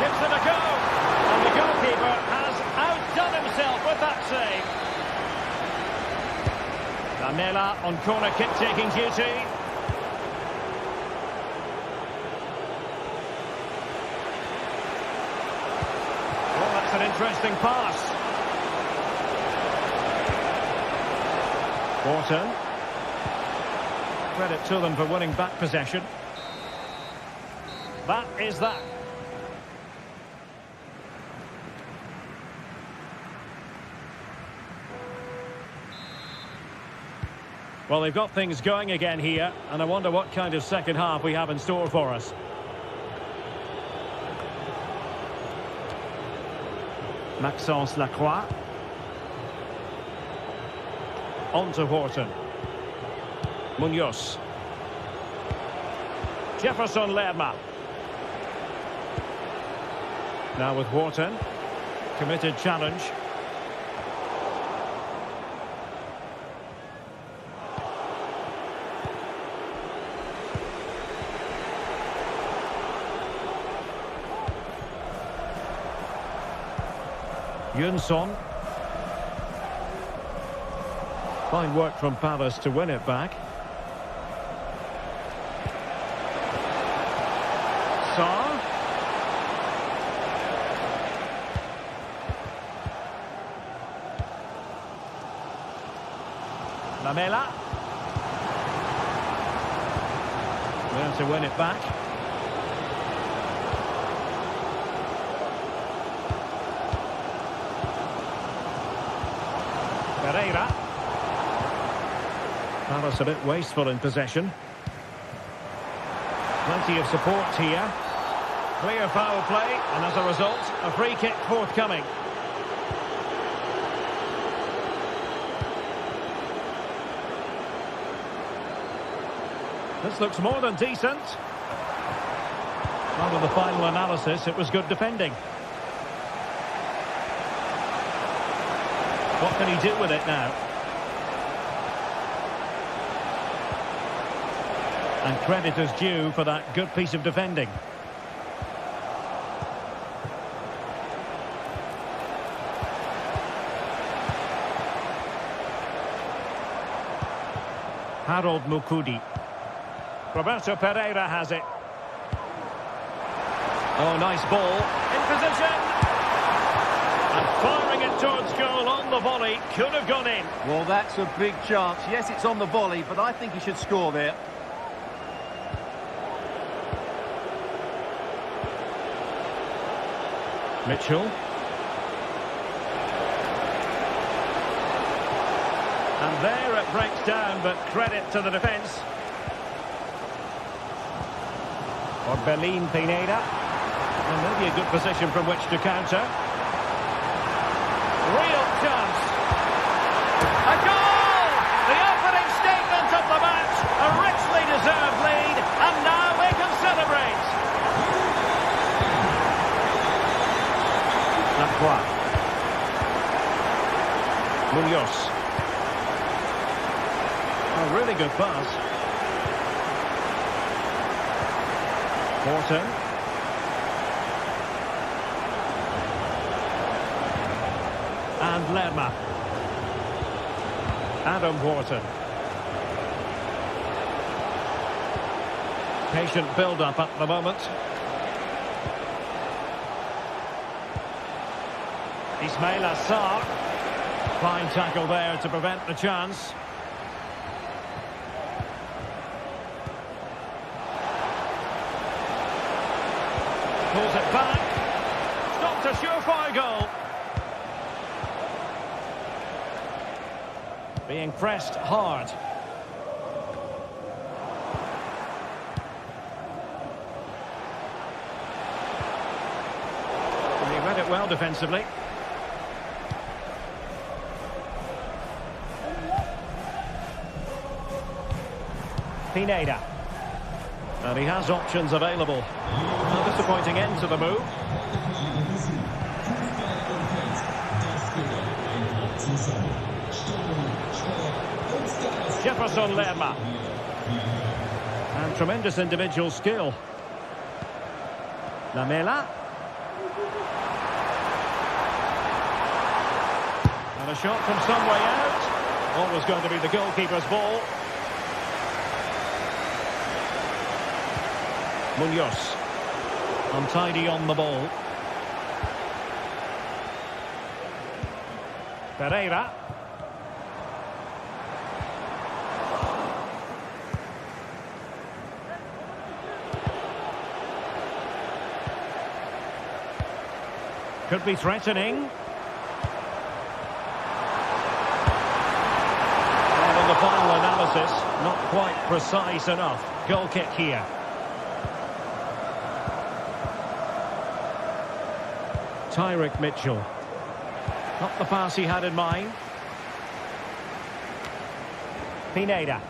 Gives it a go. And the goalkeeper has outdone himself with that save. Lamela on corner kick-taking duty. An interesting pass. Wharton. Credit to them for winning back possession. That is that. Well, they've got things going again here, and I wonder what kind of second half we have in store for us. Maxence Lacroix. On to Wharton. Munoz. Jefferson Lerma. Now with Wharton. Committed challenge. Yunson. Fine work from Palace to win it back. Sarr. Lamela. There to win it back. Pereira. Palace a bit wasteful in possession. Plenty of support here. Clear foul play, and as a result, a free kick forthcoming. This looks more than decent. Under the final analysis, it was good defending. What can he do with it now? And credit is due for that good piece of defending. Harold Mukudi. Roberto Pereira has it. Oh, nice ball. In position. And firing it towards goal on the volley. Could have gone in. Well, that's a big chance. Yes, it's on the volley, but I think he should score there. Mitchell. And there it breaks down, but credit to the defence. Or Belin Pineda. And maybe a good position from which to counter. Real chance. A goal! The opening statement of the match. A richly deserved lead. And now we can celebrate. Lacroix. Munoz. A really good pass. Wharton. And Lerma. Adam Wharton. Patient build-up at the moment. Ismail Assar. Fine tackle there to prevent the chance. Pulls it back. Stopped a surefire goal. Being pressed hard. He read it well defensively. Pineda. And he has options available. A disappointing end to the move. Jefferson Lerma. And tremendous individual skill. Lamela. And a shot from some way out. Always going to be the goalkeeper's ball. Munoz. Untidy on the ball. Pereira. Could be threatening. And on the final analysis, not quite precise enough. Goal kick here. Tyrick Mitchell. Not the pass he had in mind. Pineda.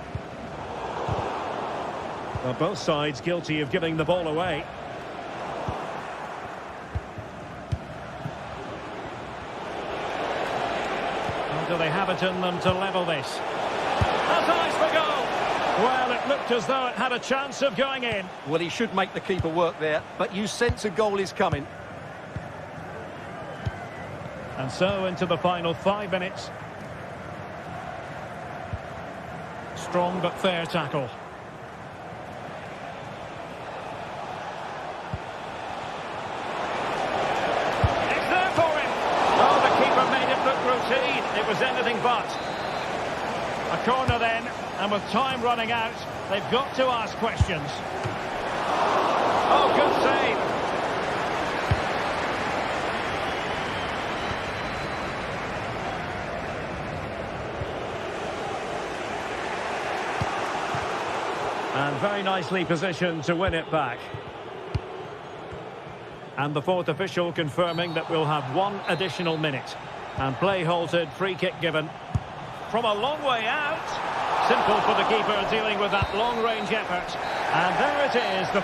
Well, both sides guilty of giving the ball away. Do they have it in them to level this? That's eyes for goal! Well, it looked as though it had a chance of going in. Well, he should make the keeper work there, but you sense a goal is coming. And so into the final 5 minutes. Strong but fair tackle. It's there for him! Oh, the keeper made it look routine. It was anything but. A corner then, and with time running out, they've got to ask questions. Oh, good save. And very nicely positioned to win it back. And the fourth official confirming that we'll have 1 additional minute. And play halted, free kick given. From a long way out. Simple for the keeper dealing with that long-range effort. And there it is.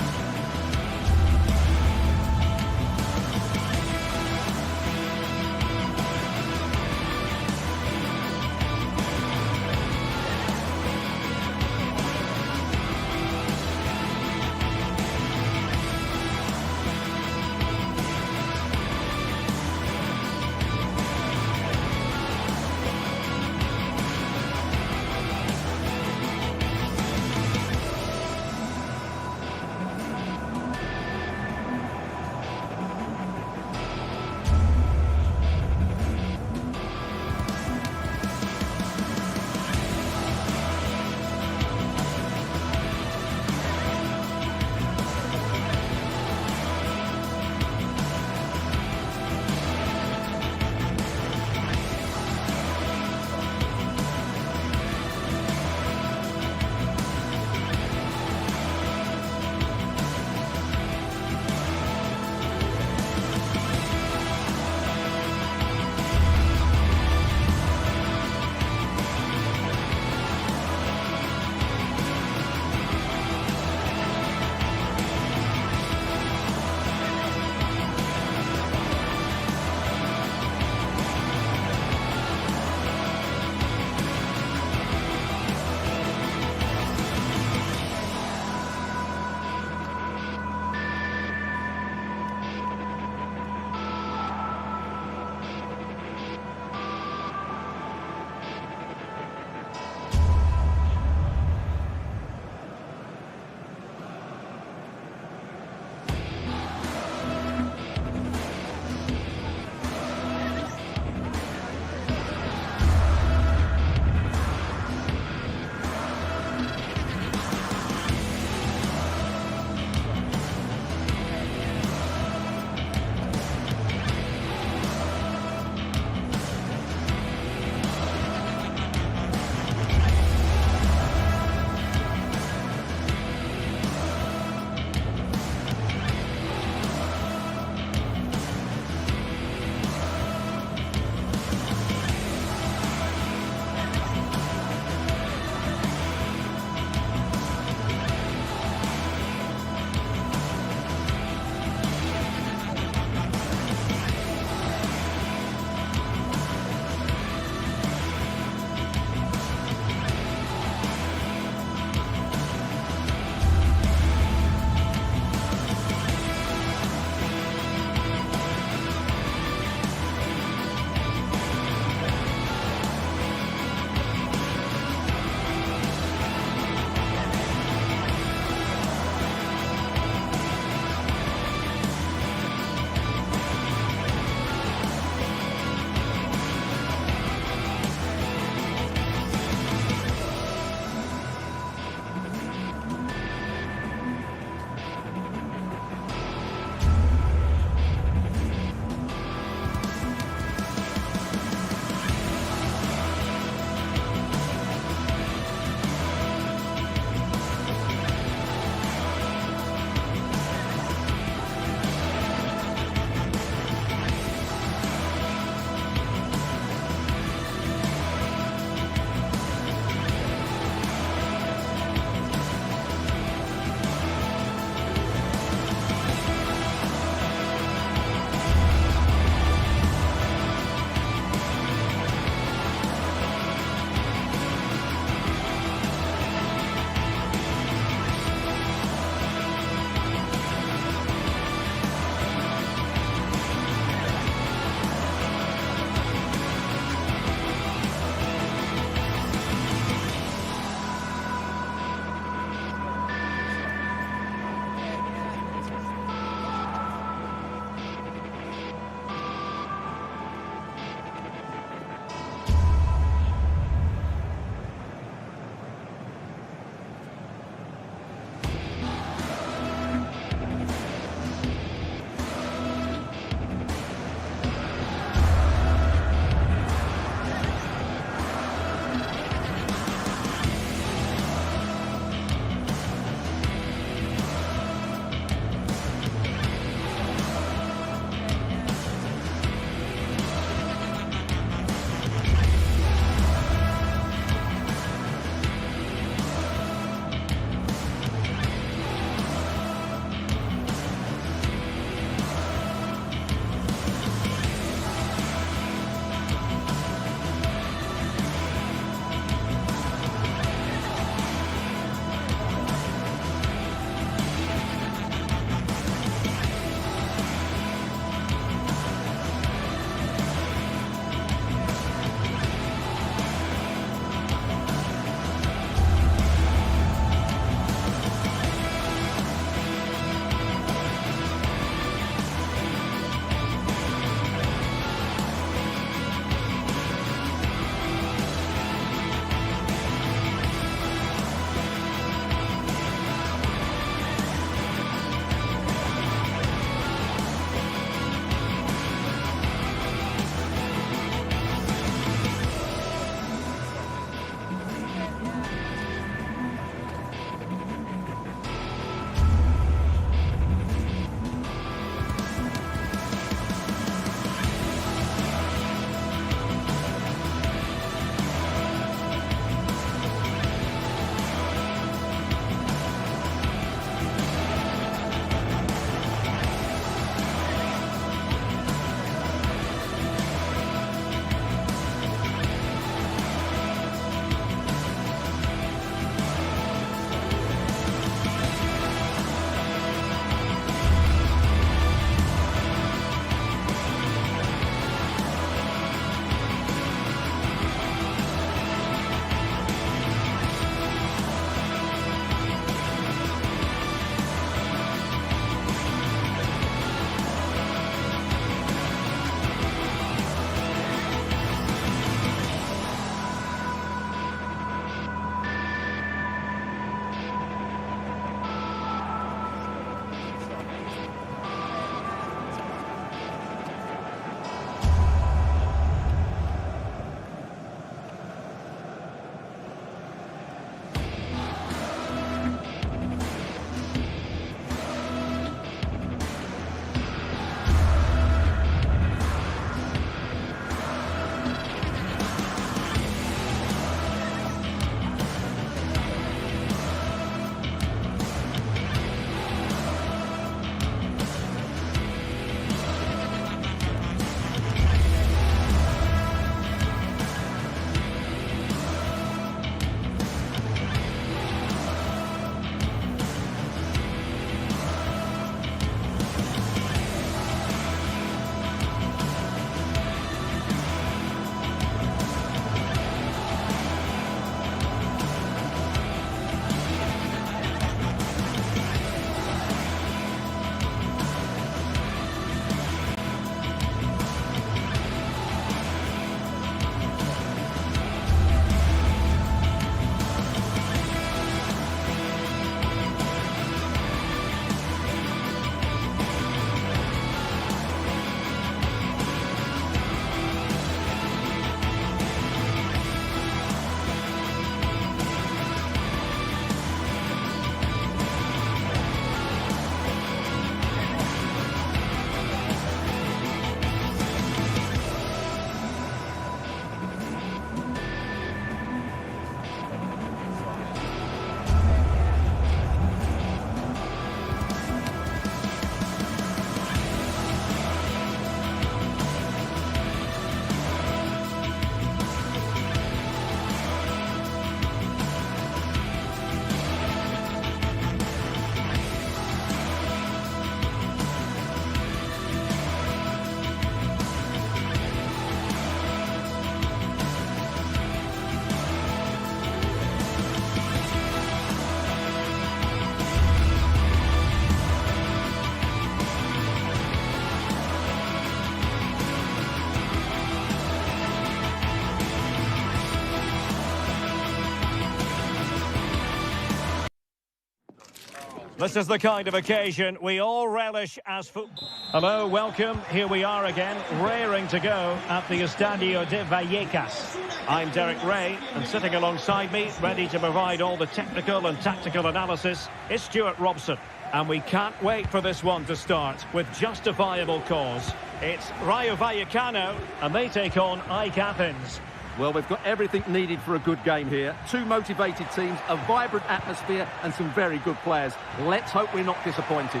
This is the kind of occasion we all relish as football. Hello, welcome. Here we are again, raring to go at the Estadio de Vallecas. I'm Derek Ray, and sitting alongside me, ready to provide all the technical and tactical analysis, is Stuart Robson. And we can't wait for this one to start with justifiable cause. It's Rayo Vallecano, and they take on AEK Athens. Well, we've got everything needed for a good game here. Two motivated teams, a vibrant atmosphere and some very good players. Let's hope we're not disappointed.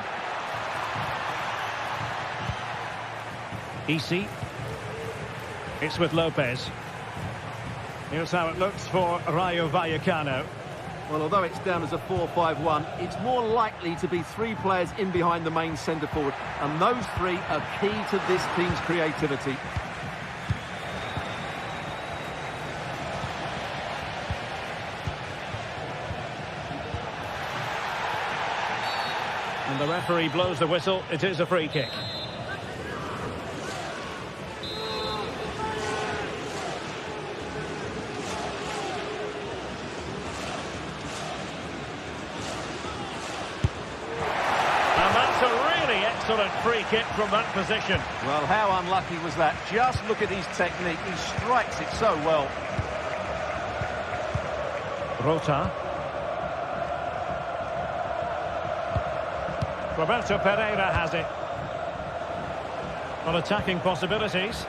EC. It's with Lopez. Here's how it looks for Rayo Vallecano. Well, although it's down as a 4-5-1, it's more likely to be three players in behind the main centre-forward. And those three are key to this team's creativity. And the referee blows the whistle. It is a free kick. And that's a really excellent free kick from that position. Well, how unlucky was that? Just look at his technique. He strikes it so well. Rota. Roberto Pereira has it. On attacking possibilities.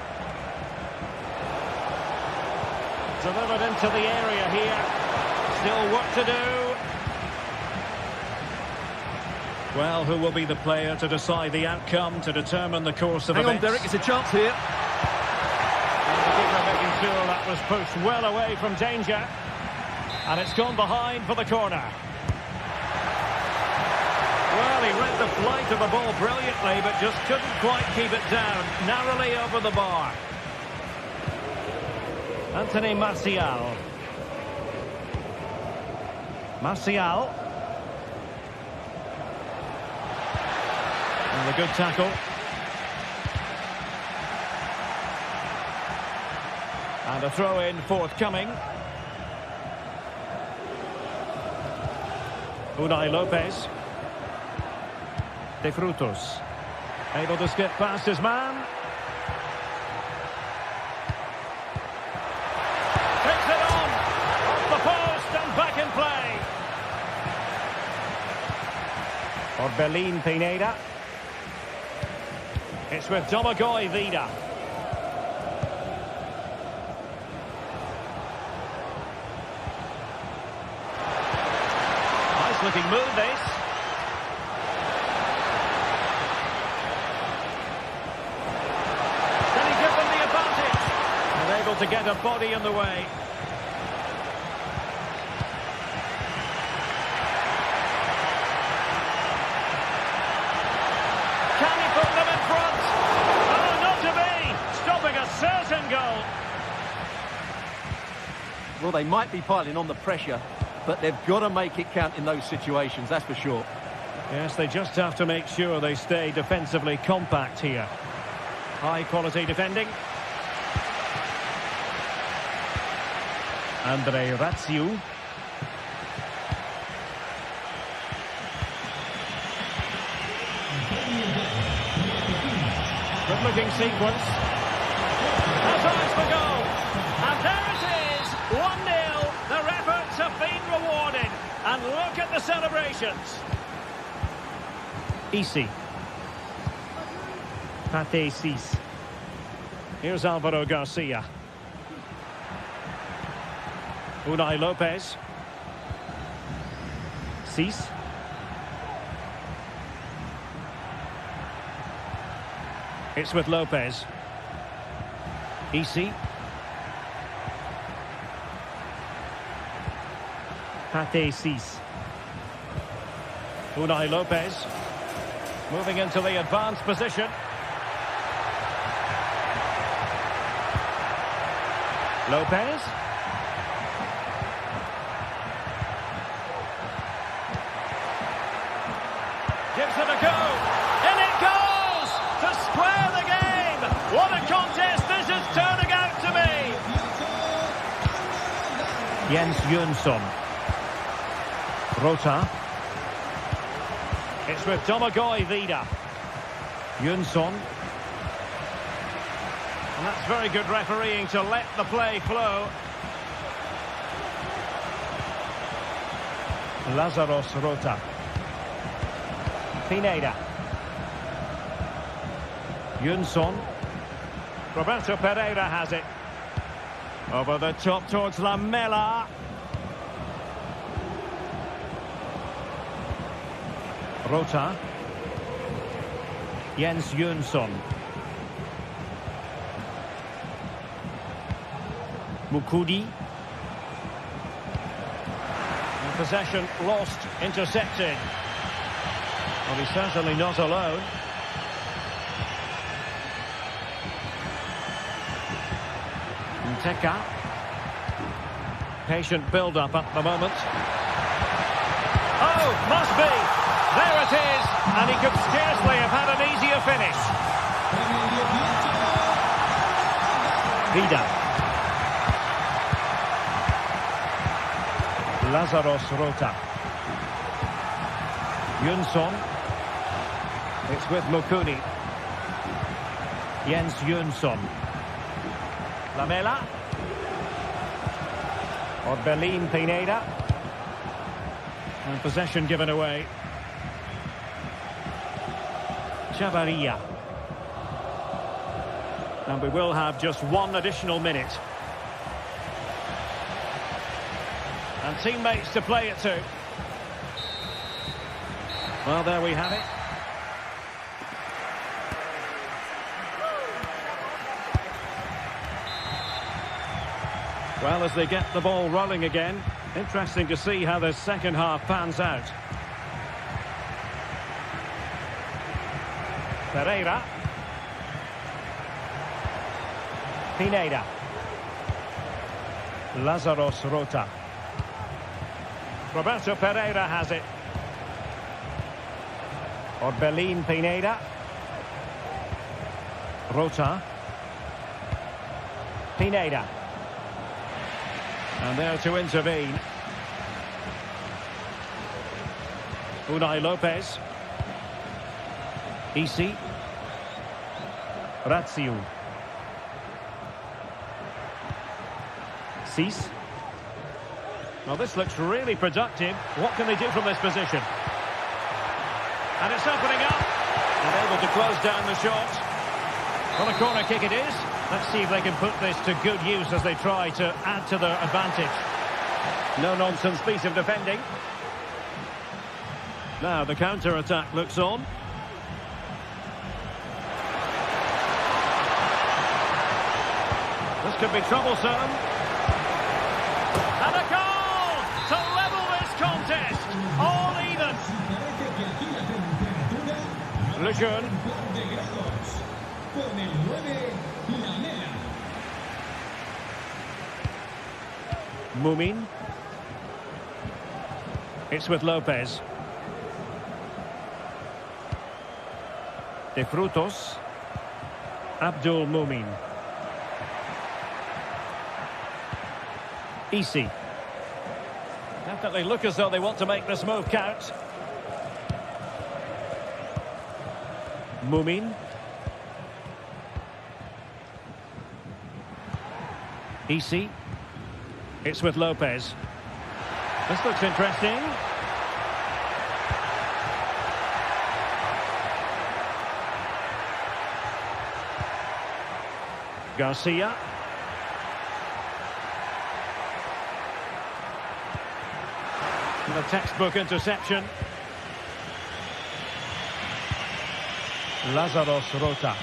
Delivered into the area here. Still work to do. Well, who will be the player to decide the outcome, to determine the course of events? Hang on, Derek, it's a chance here. And the keeper making sure that was pushed well away from danger. And it's gone behind for the corner. Well, he read the flight of the ball brilliantly, but just couldn't quite keep it down. Narrowly over the bar. Anthony Martial. Martial. And a good tackle. And a throw-in forthcoming. Unai Lopez. De Frutos. Able to skip past his man. Takes it on. Off the post and back in play. Orbelín Pineda. It's with Domagoj Vida. Nice looking move this. To get a body in the way. Can he put them in front? Oh, not to be! Stopping a certain goal. Well, they might be piling on the pressure, but they've got to make it count in those situations, that's for sure. Yes, they just have to make sure they stay defensively compact here. High quality defending. Andre Ratsiu. Good looking sequence. That's eyes for goal. And there it is. 1-0. Their efforts have been rewarded. And look at the celebrations. Easy. Pate Cis. Here's Alvaro Garcia. Unai Lopez. Cis. It's with Lopez. Isi. Pate Cis. Unai Lopez. Moving into the advanced position. Lopez. Gives it a go. In it goes! To square the game! What a contest this is turning out to be! Jens Jönsson. Rota. It's with Domagoj Vida. Jönsson. And that's very good refereeing to let the play flow. Lazarus Rota. Pineda. Jönsson. Roberto Pereira has it. Over the top towards Lamela. Rota. Jens Jönsson. Mukudi. And possession lost, intercepted. Well, he's certainly not alone. Teka. Patient build-up at the moment. Oh, must be! There it is! And he could scarcely have had an easier finish. Vida. Lazarus Rota. Jönsson. It's with Mukudi. Jens Jönsson. Lamela. Orbelin Pineda. And possession given away. Chavarria. And we will have just one additional minute. And teammates to play it to. Well, there we have it. Well, as they get the ball rolling again, interesting to see how the second half pans out. Pereira. Pineda. Lazarus Rota. Roberto Pereira has it. Orbelin Pineda. Rota. Pineda. And there to intervene. Unai Lopez. Isi. Raziu. Cis. Well, this looks really productive. What can they do from this position? And it's opening up. And able to close down the shot. Well, a corner kick it is. Let's see if they can put this to good use as they try to add to their advantage. No-nonsense piece of defending. Now the counter-attack looks on. This could be troublesome. And a goal to level this contest. All even. Lejeune. Mumin. It's with Lopez. De Frutos. Abdul Mumin. Isi. Definitely look as though they want to make this move count. Mumin. Isi. It's with Lopez. This looks interesting. Garcia. And a textbook interception. Lazarus Rota.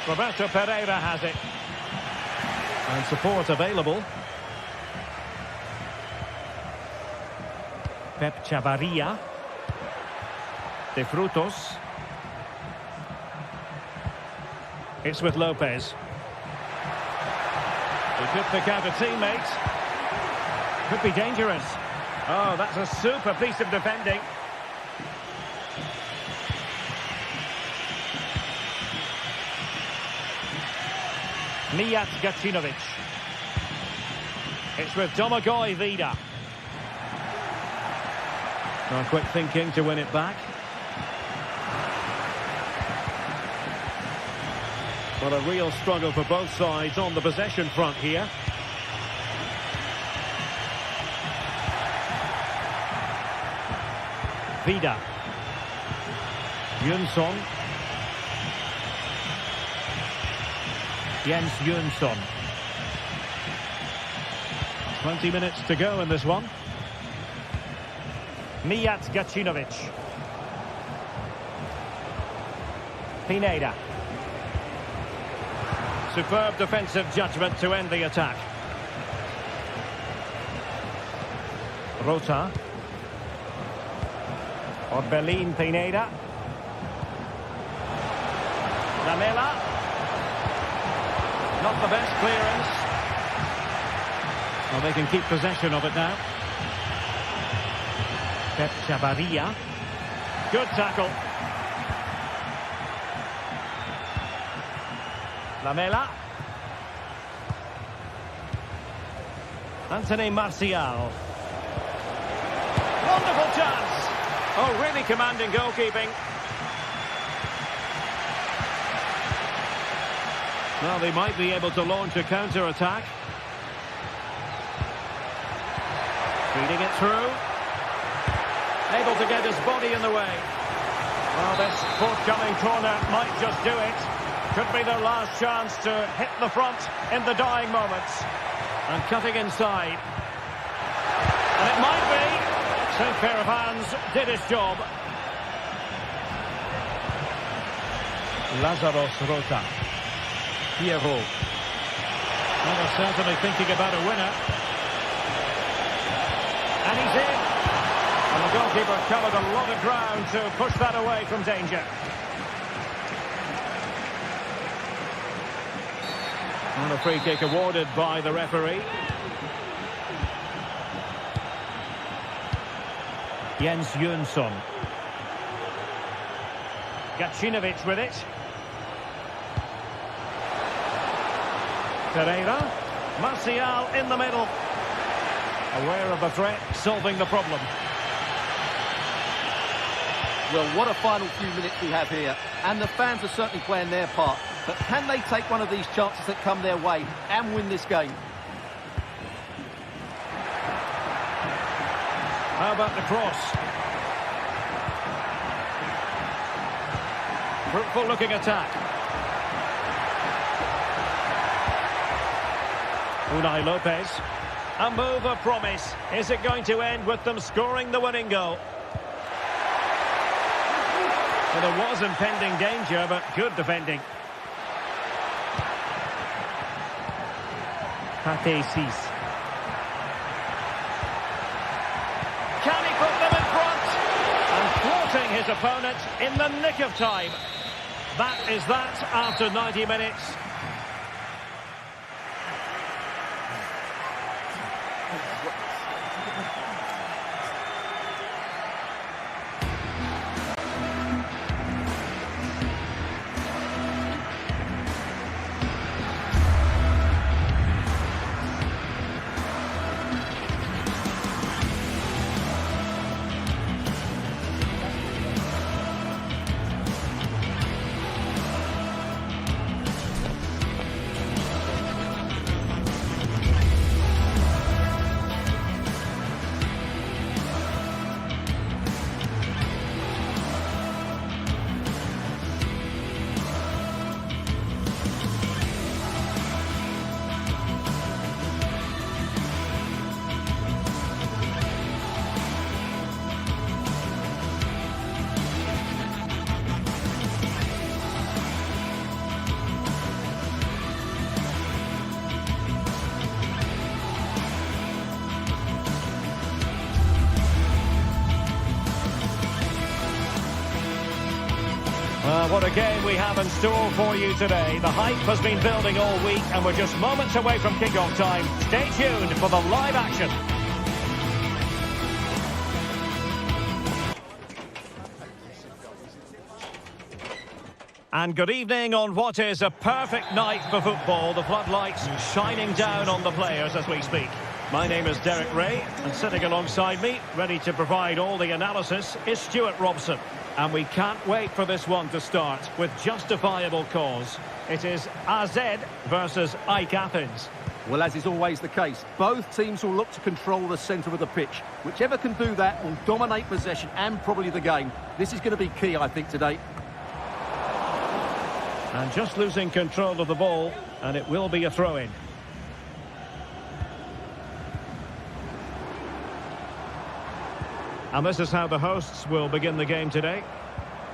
Roberto Pereira has it. And support available. Pep Chavarria. De Frutos. It's with Lopez. He could pick out a teammate. Could be dangerous. Oh, that's a super piece of defending. Mijat Gacinovic. It's with Domagoj Vida. Well, quick thinking to win it back. Well, a real struggle for both sides on the possession front here. Vida. Jönsson. Jens Jönsson. 20 minutes to go in this one. Mijat Gacinovic. Pineda. Superb defensive judgment to end the attack. Rota. Orbelin Pineda. Lamela. Not the best clearance. Well, they can keep possession of it now. Pep Chavarria. Good tackle. Lamela. Anthony Martial. Wonderful chance. Oh, really commanding goalkeeping. Well, they might be able to launch a counter-attack. Feeding it through. Able to get his body in the way. Well, this forthcoming corner might just do it. Could be their last chance to hit the front in the dying moments. And cutting inside. And it might be. Same pair of hands did his job. Lazaros Rota. Piero. Well, they're certainly thinking about a winner. And he's in. And the goalkeeper covered a lot of ground to push that away from danger. And a free kick awarded by the referee. Jens Jönsson. Gacinovic with it. Pereira. Martial in the middle. Aware of the threat, solving the problem. Well, what a final few minutes we have here. And the fans are certainly playing their part. But can they take one of these chances that come their way and win this game? How about the cross? Fruitful looking attack. Unai Lopez. A move of promise. Is it going to end with them scoring the winning goal? Well, there was impending danger, but good defending. Pate Cis. Can he put them in front? And thwarting his opponent in the nick of time. That is that after 90 minutes. What a game we have in store for you today. The hype has been building all week and we're just moments away from kick-off time. Stay tuned for the live action. And good evening on what is a perfect night for football. The floodlights shining down on the players as we speak. My name is Derek Ray, and sitting alongside me, ready to provide all the analysis, is Stuart Robson. And we can't wait for this one to start with justifiable cause. It is AZ versus AEK Athens. Well, as is always the case, both teams will look to control the centre of the pitch. Whichever can do that will dominate possession and probably the game. This is going to be key, I think, today. And just losing control of the ball, and it will be a throw-in. And this is how the hosts will begin the game today.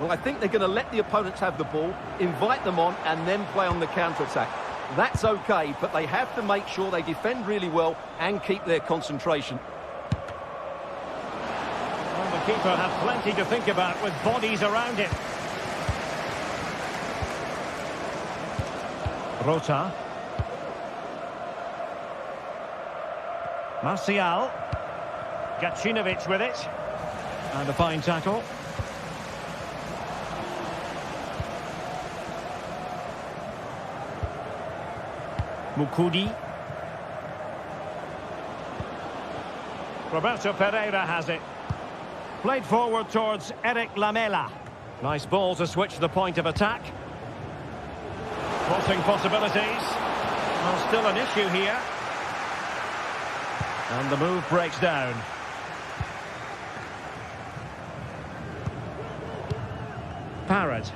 Well, I think they're going to let the opponents have the ball, invite them on, and then play on the counter-attack. That's okay, but they have to make sure they defend really well and keep their concentration. Well, the keeper had plenty to think about with bodies around him. Rota. Martial. Gacinovic with it. And a fine tackle. Mukudi. Roberto Pereira has it. Played forward towards Eric Lamela. Nice ball to switch the point of attack. Crossing possibilities. Well, still an issue here. And the move breaks down. Parrott.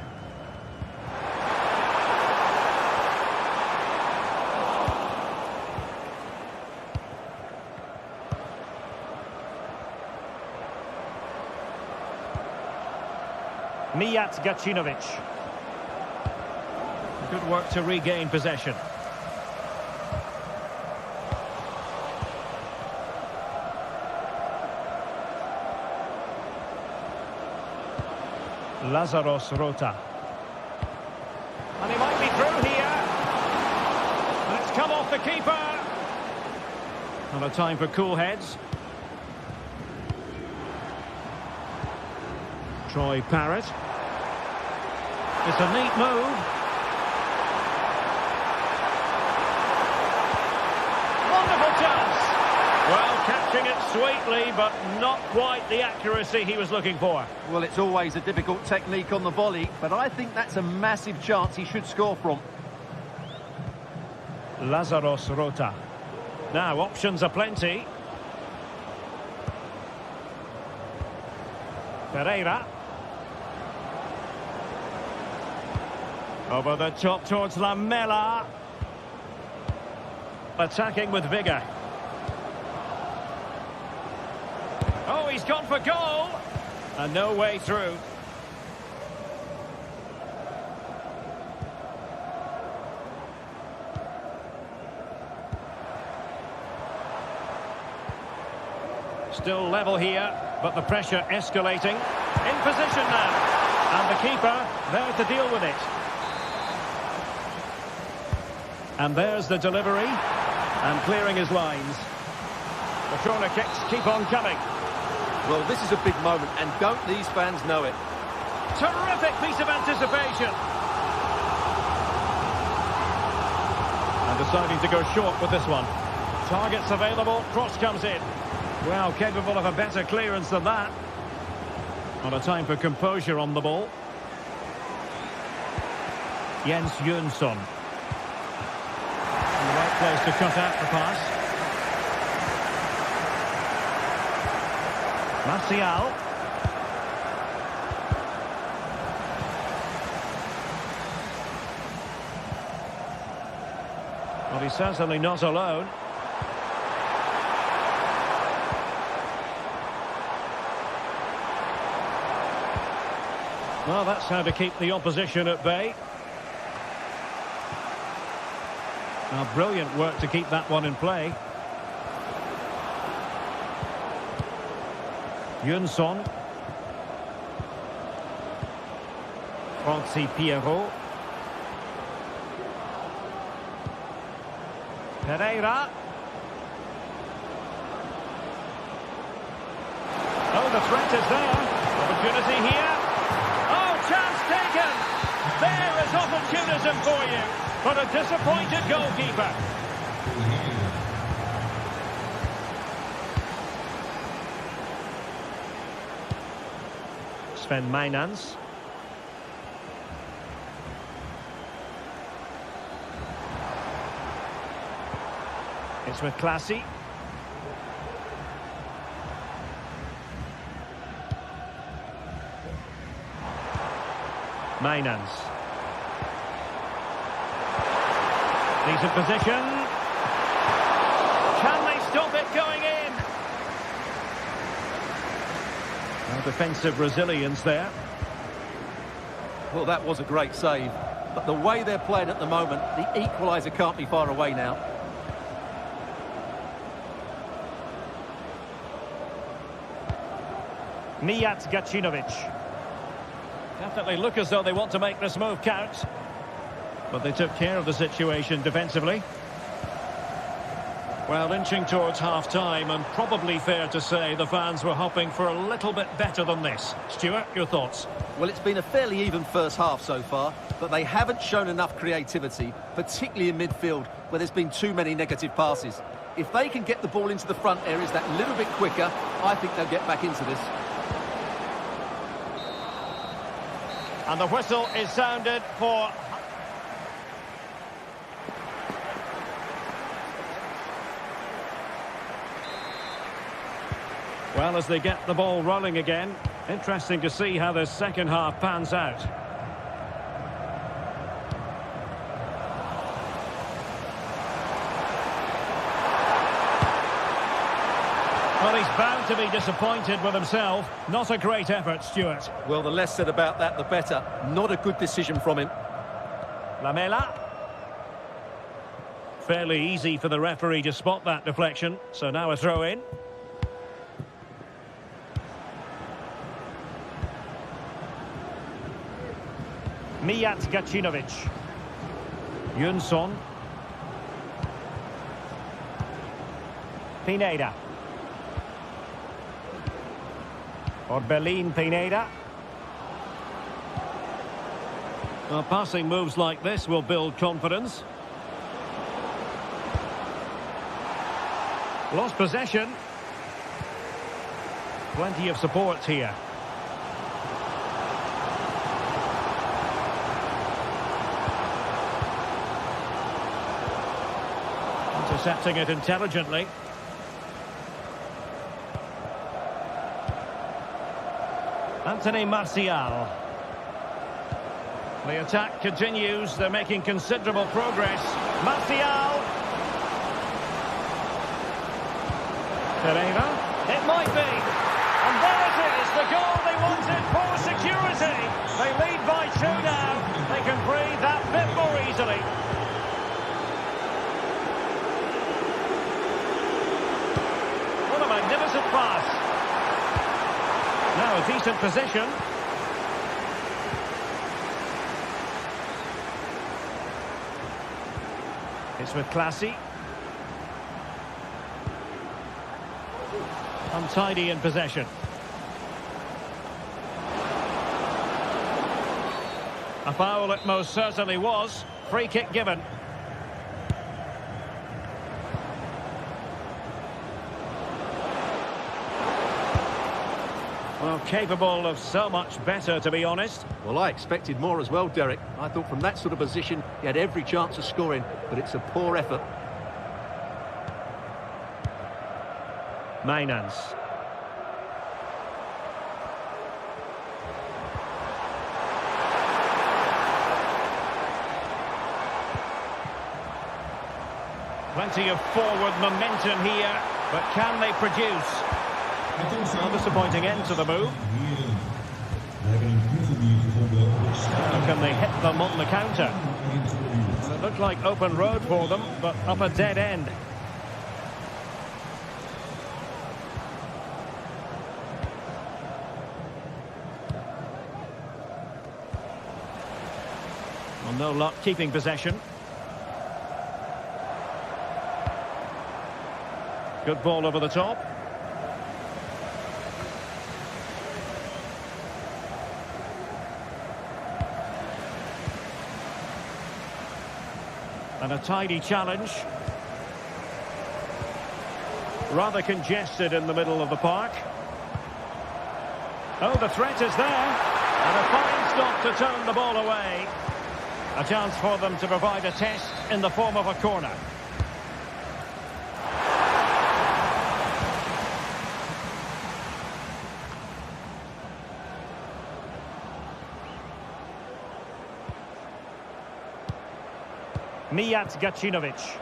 Mijat Gacinovic. Good work to regain possession. Lazaros Rota. And he might be through here. And it's come off the keeper. Not a time for cool heads. Troy Parrott. It's a neat move. Wonderful chance. Well, catching it sweetly, but not quite the accuracy he was looking for. Well, it's always a difficult technique on the volley, but I think that's a massive chance he should score from. Lazaros Rota. Now, options are plenty. Pereira. Over the top towards Lamela. Attacking with vigour. Oh, he's gone for goal. And no way through. Still level here, but the pressure escalating. In position now. And the keeper there to deal with it. And there's the delivery. And clearing his lines. The corner kicks keep on coming. Well, this is a big moment, and don't these fans know it? Terrific piece of anticipation. And deciding to go short with this one. Targets available, cross comes in. Well, capable of a better clearance than that. Not a time for composure on the ball. Jens Jönsson. In the right place to cut out the pass. Martial. Well, he's certainly not alone. Well, that's how to keep the opposition at bay. Now, brilliant work to keep that one in play. Jönsson. Francis Pierrot. Pereira. Oh, the threat is there. Opportunity here. Oh, chance taken. There is opportunism for you. But a disappointed goalkeeper. Sven Mainans. It's with Classy. Mainans. Decent position. Can they stop it going in? Well, defensive resilience there. Well, that was a great save. But the way they're playing at the moment, the equaliser can't be far away now. Mijat Gacinovic. Definitely look as though they want to make this move count. But they took care of the situation defensively. Well, inching towards half-time, and probably fair to say the fans were hoping for a little bit better than this. Stuart, your thoughts? Well, it's been a fairly even first half so far, but they haven't shown enough creativity, particularly in midfield, where there's been too many negative passes. If they can get the ball into the front areas that little bit quicker, I think they'll get back into this. And the whistle is sounded for... Well, as they get the ball rolling again, interesting to see how the second half pans out. Well, he's bound to be disappointed with himself. Not a great effort, Stuart. Well, the less said about that, the better. Not a good decision from him. Lamela. Fairly easy for the referee to spot that deflection. So now a throw-in. Mijat Gacinovic. Jönsson. Pineda. Orbelin Pineda. Well, passing moves like this will build confidence. Lost possession. Plenty of support here. Intercepting it intelligently. Anthony Martial. The attack continues. They're making considerable progress. Martial. Pereira. It might be. And there it is. The goal they wanted for security. They lead by 2 now. They can breathe that bit more easily. What a magnificent pass. Now a decent position. It's with Classy. Untidy in possession. A foul it most certainly was. Free kick given. Well, capable of so much better, to be honest. Well, I expected more as well, Derek. I thought from that sort of position, he had every chance of scoring, but it's a poor effort. Mainans. Plenty of forward momentum here, but can they produce? A disappointing end to the move. How can they hit them on the counter? Well, it looked like open road for them, but up a dead end. Well, no luck keeping possession. Good ball over the top. And a tidy challenge. Rather congested in the middle of the park. Oh, the threat is there. And a fine stop to turn the ball away. A chance for them to provide a test in the form of a corner. Mijat Gacinovic.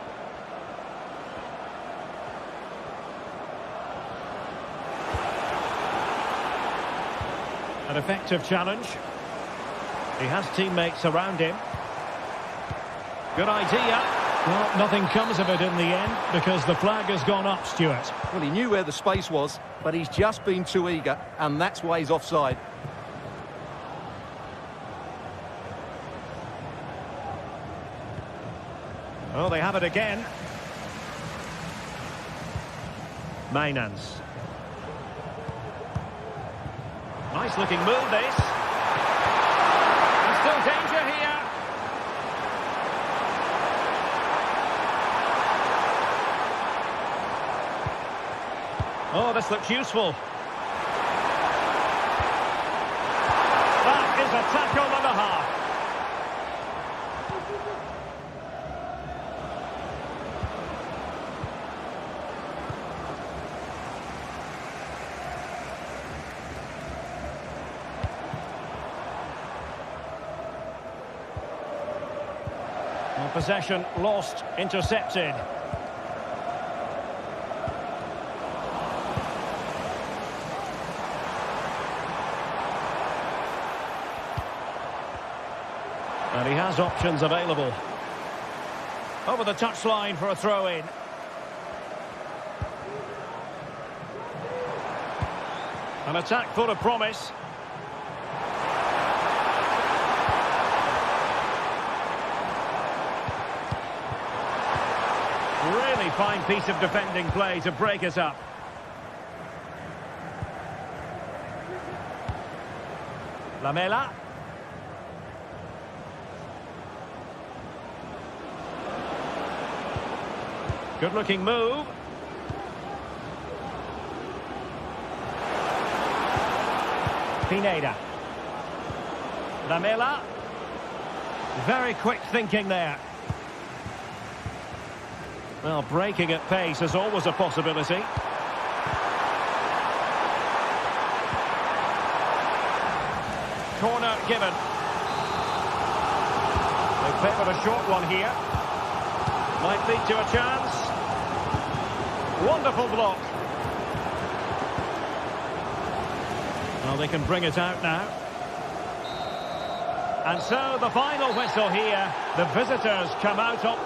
An effective challenge. He has teammates around him. Good idea. Well, nothing comes of it in the end because the flag has gone up, Stuart. Well, he knew where the space was, but he's just been too eager, and that's why he's offside. Oh, they have it again. Mainans. Nice looking move, this. There's still danger here. Oh, this looks useful. That is a tackle and a half. Well, possession lost, intercepted. And he has options available. Over the touchline for a throw-in. An attack full of promise. Really fine piece of defending play to break us up. Lamela. Good-looking move. Pineda. Lamela. Very quick thinking there. Well, breaking at pace is always a possibility. Corner given. They favoured a short one here. Might lead to a chance. Wonderful block. Well, they can bring it out now. And so the final whistle here. The visitors come out on...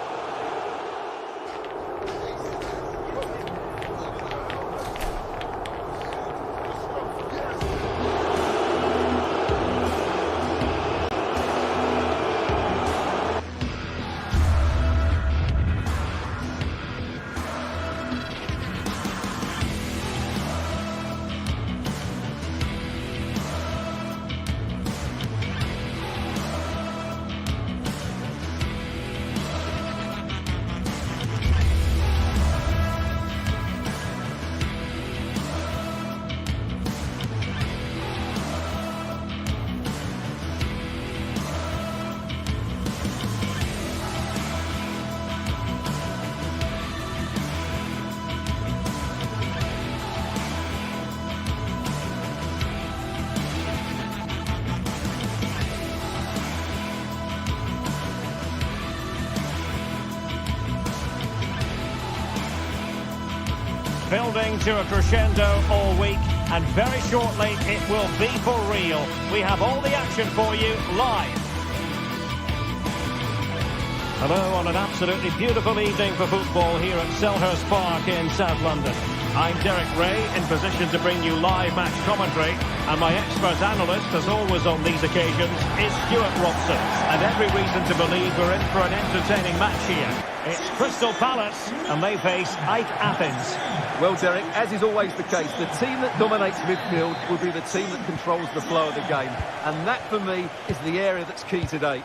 Building to a crescendo all week, and very shortly it will be for real. We have all the action for you live. Hello on an absolutely beautiful evening for football here at Selhurst Park in South London. I'm Derek Ray, in position to bring you live match commentary, and my expert analyst, as always on these occasions, is Stuart Robson. And every reason to believe we're in for an entertaining match here. It's Crystal Palace, and they face AEK Athens. Well, Derek, as is always the case, the team that dominates midfield will be the team that controls the flow of the game. And that, for me, is the area that's key today.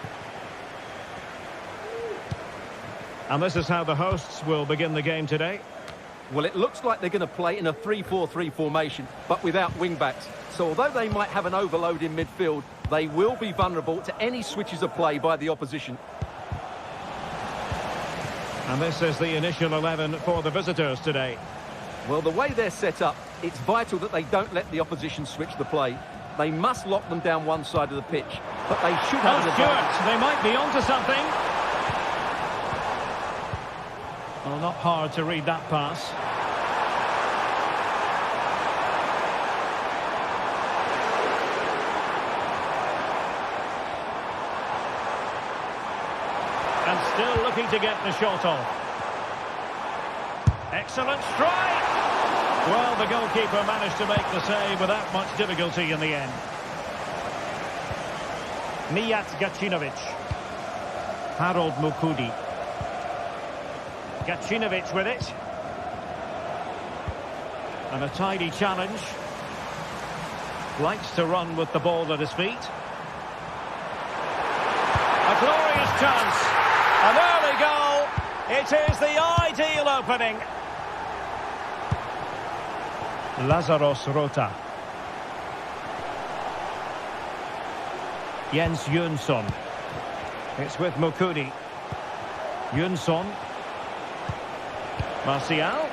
And this is how the hosts will begin the game today. Well, it looks like they're going to play in a 3-4-3 formation, but without wing-backs. So although they might have an overload in midfield, they will be vulnerable to any switches of play by the opposition. And this is the initial 11 for the visitors today. Well, the way they're set up, it's vital that they don't let the opposition switch the play. They must lock them down one side of the pitch, but they should have an advantage. They might be onto something. Well, not hard to read that pass. And still looking to get the shot off. Excellent strike! Well, the goalkeeper managed to make the save without much difficulty in the end. Mijat Gacinovic. Harold Mukudi. Gacinovic with it. And a tidy challenge. Likes to run with the ball at his feet. A glorious chance. An early goal. It is the ideal opening. Lazaros Rota. Jens Jönsson. It's with Mukudi. Jönsson. Martial.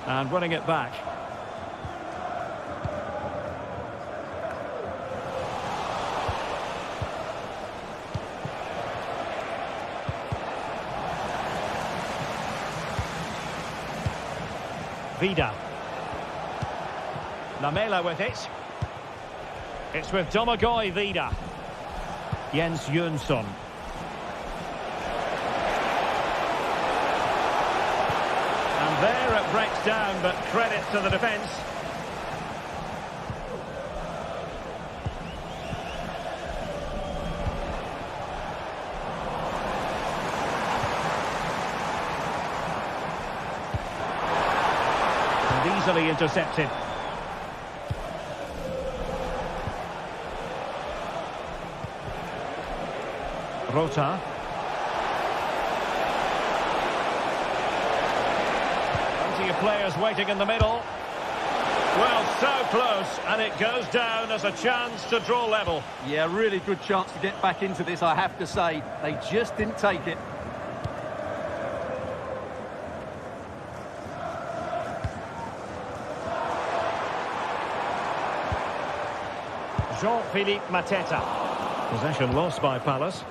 And running it back. Vida. Lamela with it. It's with Domagoj Vida. Jens Jönsson. And there it breaks down, but credit to the defence. And easily intercepted. Rota. Plenty of players waiting in the middle. Well, so close, and it goes down as a chance to draw level. Yeah, really good chance to get back into this, I have to say. They just didn't take it. Jean-Philippe Mateta. Possession lost by Palace.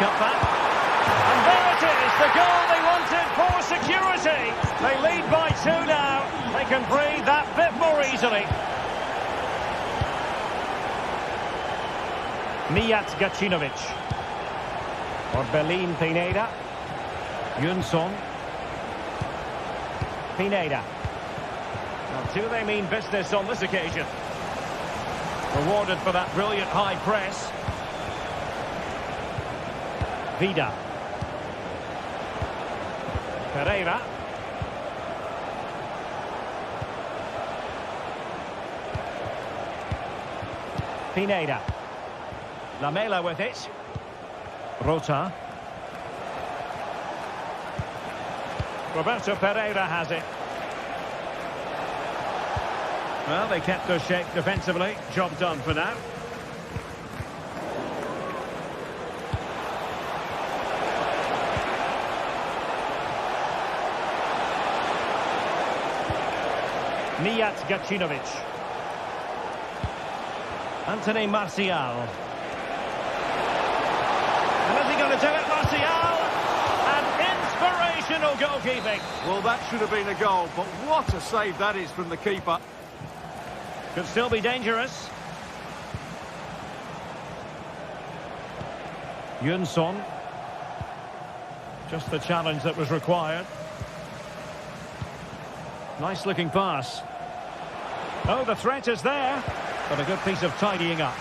Cutback. And there it is, the goal they wanted for security. They lead by 2 now. They can breathe that bit more easily. Mijat Gacinovic. Orbelin Pineda. Jönsson. Pineda. Now, do they mean business on this occasion? Rewarded for that brilliant high press. Vida. Pereira. Pineda. Lamela with it. Rota. Roberto Pereira has it. Well, they kept their shape defensively. Job done for now. Mijat Gacinovic. Anthony Martial. And is he going to do it, Martial? And inspirational goalkeeping. Well, that should have been a goal, but what a save that is from the keeper. Could still be dangerous. Jönsson. Just the challenge that was required. Nice looking pass. Oh, the threat is there, but a good piece of tidying up.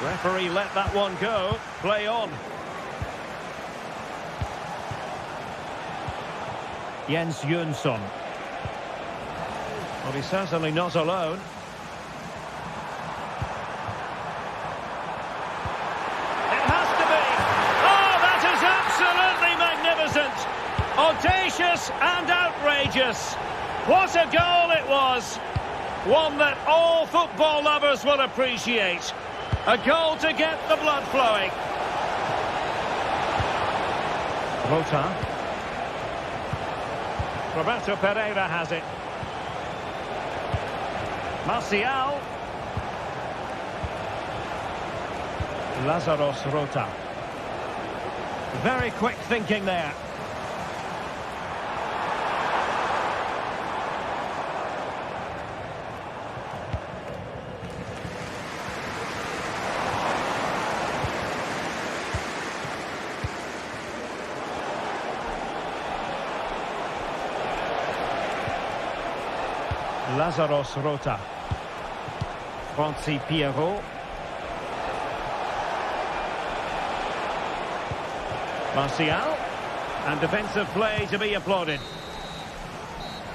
Referee let that one go. Play on. Jens Jönsson. Well, he's certainly not alone. It has to be. Oh, that is absolutely magnificent. Audacious and outrageous. What a goal it was. One that all football lovers will appreciate. A goal to get the blood flowing. Rota. Roberto Pereira has it. Martial. Lazaros Rota. Very quick thinking there. Lazaros Rota. Franci Pierrot. Martial. And defensive play to be applauded.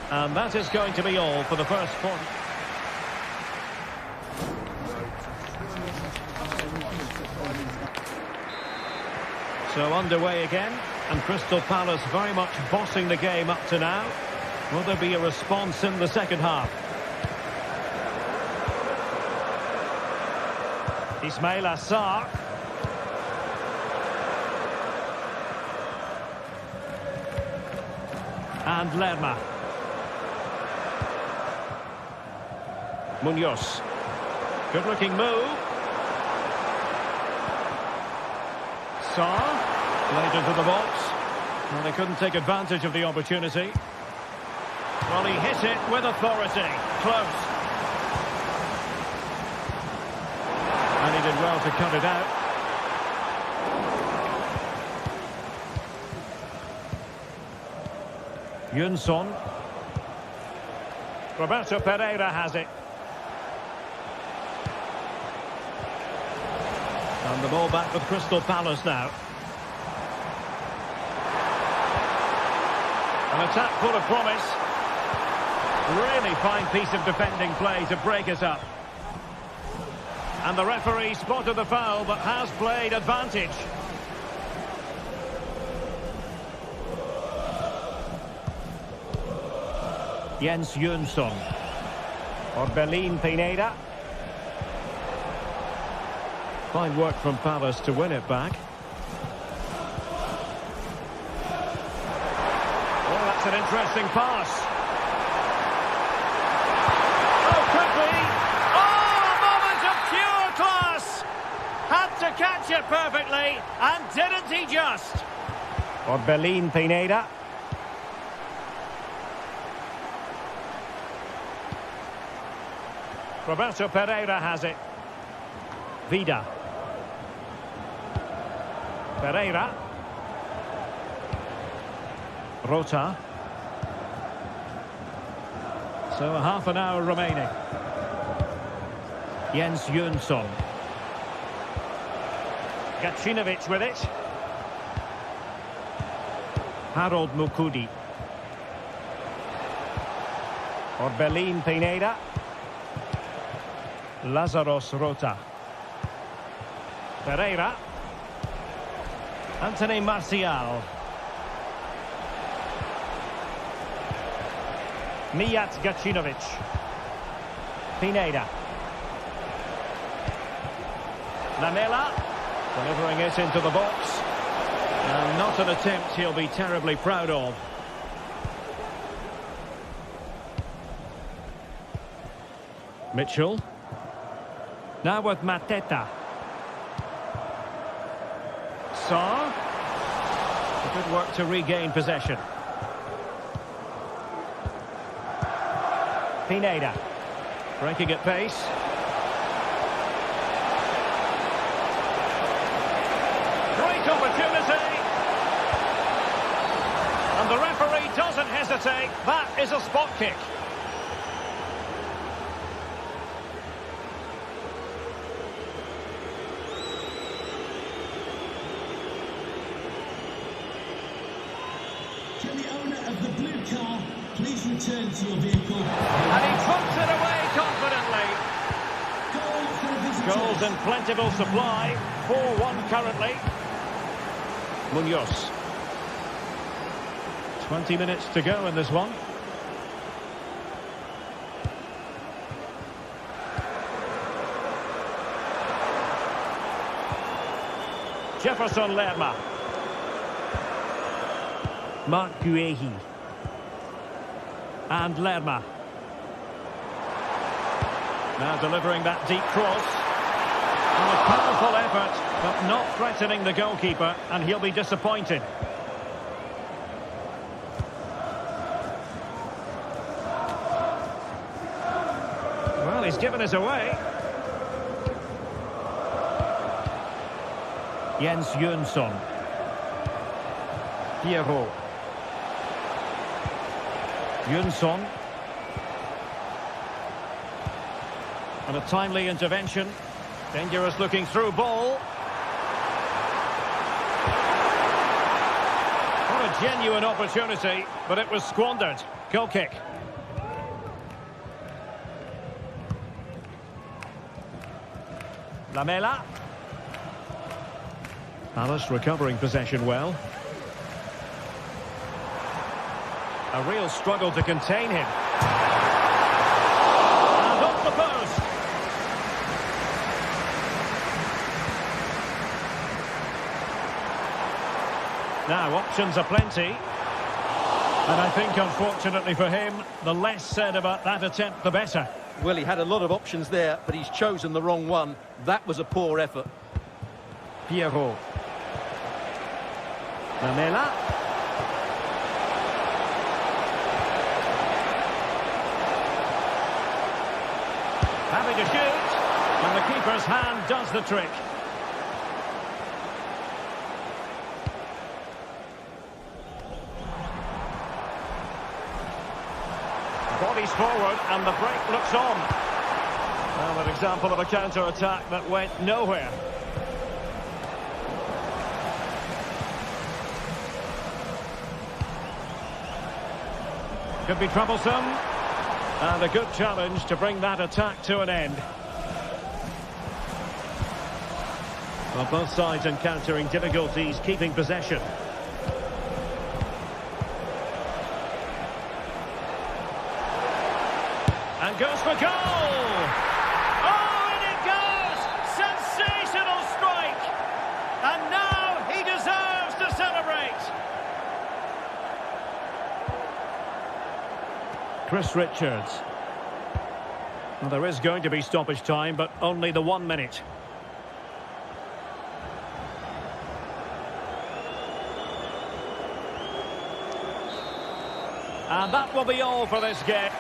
And that is going to be all for the first 40. So underway again, and Crystal Palace very much bossing the game up to now. Will there be a response in the second half? Ismail Assar. And Lerma. Munoz. Good looking move. Sarr. Played into the box. Well, they couldn't take advantage of the opportunity. Well, he hit it with authority. Close. And he did well to cut it out. Jönsson. Roberto Pereira has it. And the ball back with Crystal Palace now. An attack full of promise. Really fine piece of defending play to break us up. And the referee spotted the foul, but has played advantage. Jens Jönsson. Orbelin Pineda. Fine work from Palace to win it back. Well, that's an interesting pass. To catch it perfectly, and didn't he just? Orbelin Pineda. Roberto Pereira has it. Vida. Pereira. Rota. So a half an hour remaining. Jens Jönsson. Gacinovic with it. Harold Mukudi. Orbelin Pineda. Lazaros Rota. Pereira. Anthony Martial. Mijat Gacinovic. Pineda. Lamela. Delivering it into the box. And not an attempt he'll be terribly proud of. Mitchell. Now with Mateta. Sarr. Good work to regain possession. Pineda. Breaking at pace. Opportunity, and the referee doesn't hesitate. That is a spot kick. To the owner of the blue car, please return to your vehicle. And he puts it away confidently. Goal for the visitors. Goals in plentiful supply. 4-1 currently. Munoz. 20 minutes to go in this one. Jefferson Lerma. Mark Guehi. And Lerma. Now delivering that deep cross. And a powerful effort, but not threatening the goalkeeper, and he'll be disappointed. Well, he's given us away. Jens Jönsson. Pierrot. Jönsson. And a timely intervention. Dangerous looking through ball. What a genuine opportunity, but it was squandered. Goal kick. Lamela. Alice recovering possession well. A real struggle to contain him. And off the post. Now, options are plenty. And I think, unfortunately for him, the less said about that attempt, the better. Well, he had a lot of options there, but he's chosen the wrong one. That was a poor effort. Pierrot. Lamela. Having to shoot, and the keeper's hand does the trick. Bodies forward, and the break looks on. Well, an example of a counter-attack that went nowhere. Could be troublesome. And a good challenge to bring that attack to an end. Well, both sides encountering difficulties keeping possession. And goes for goal! Oh, and it goes! Sensational strike! And now he deserves to celebrate! Chris Richards. Well, there is going to be stoppage time, but only the 1 minute. And that will be all for this game.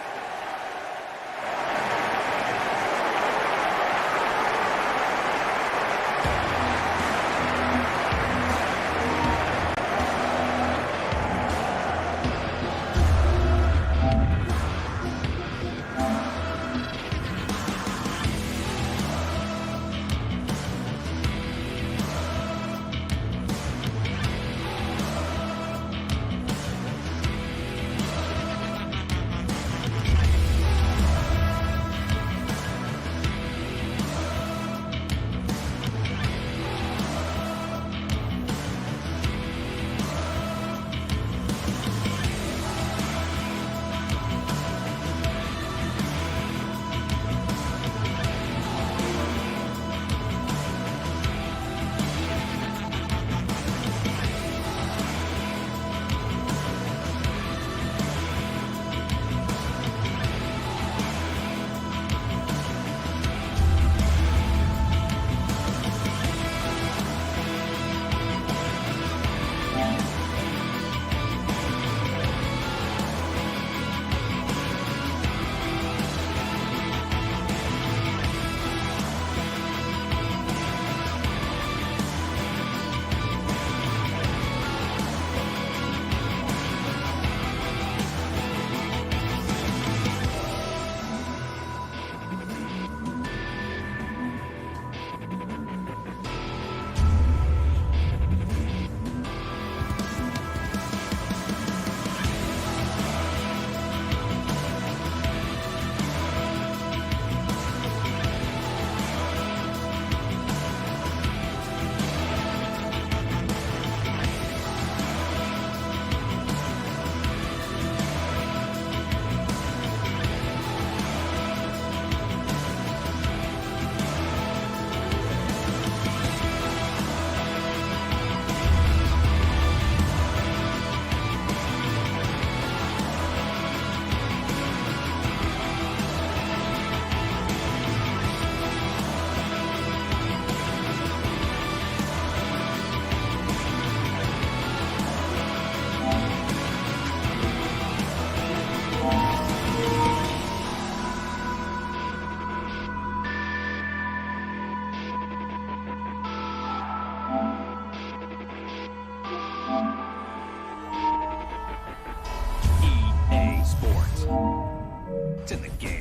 It's in the game.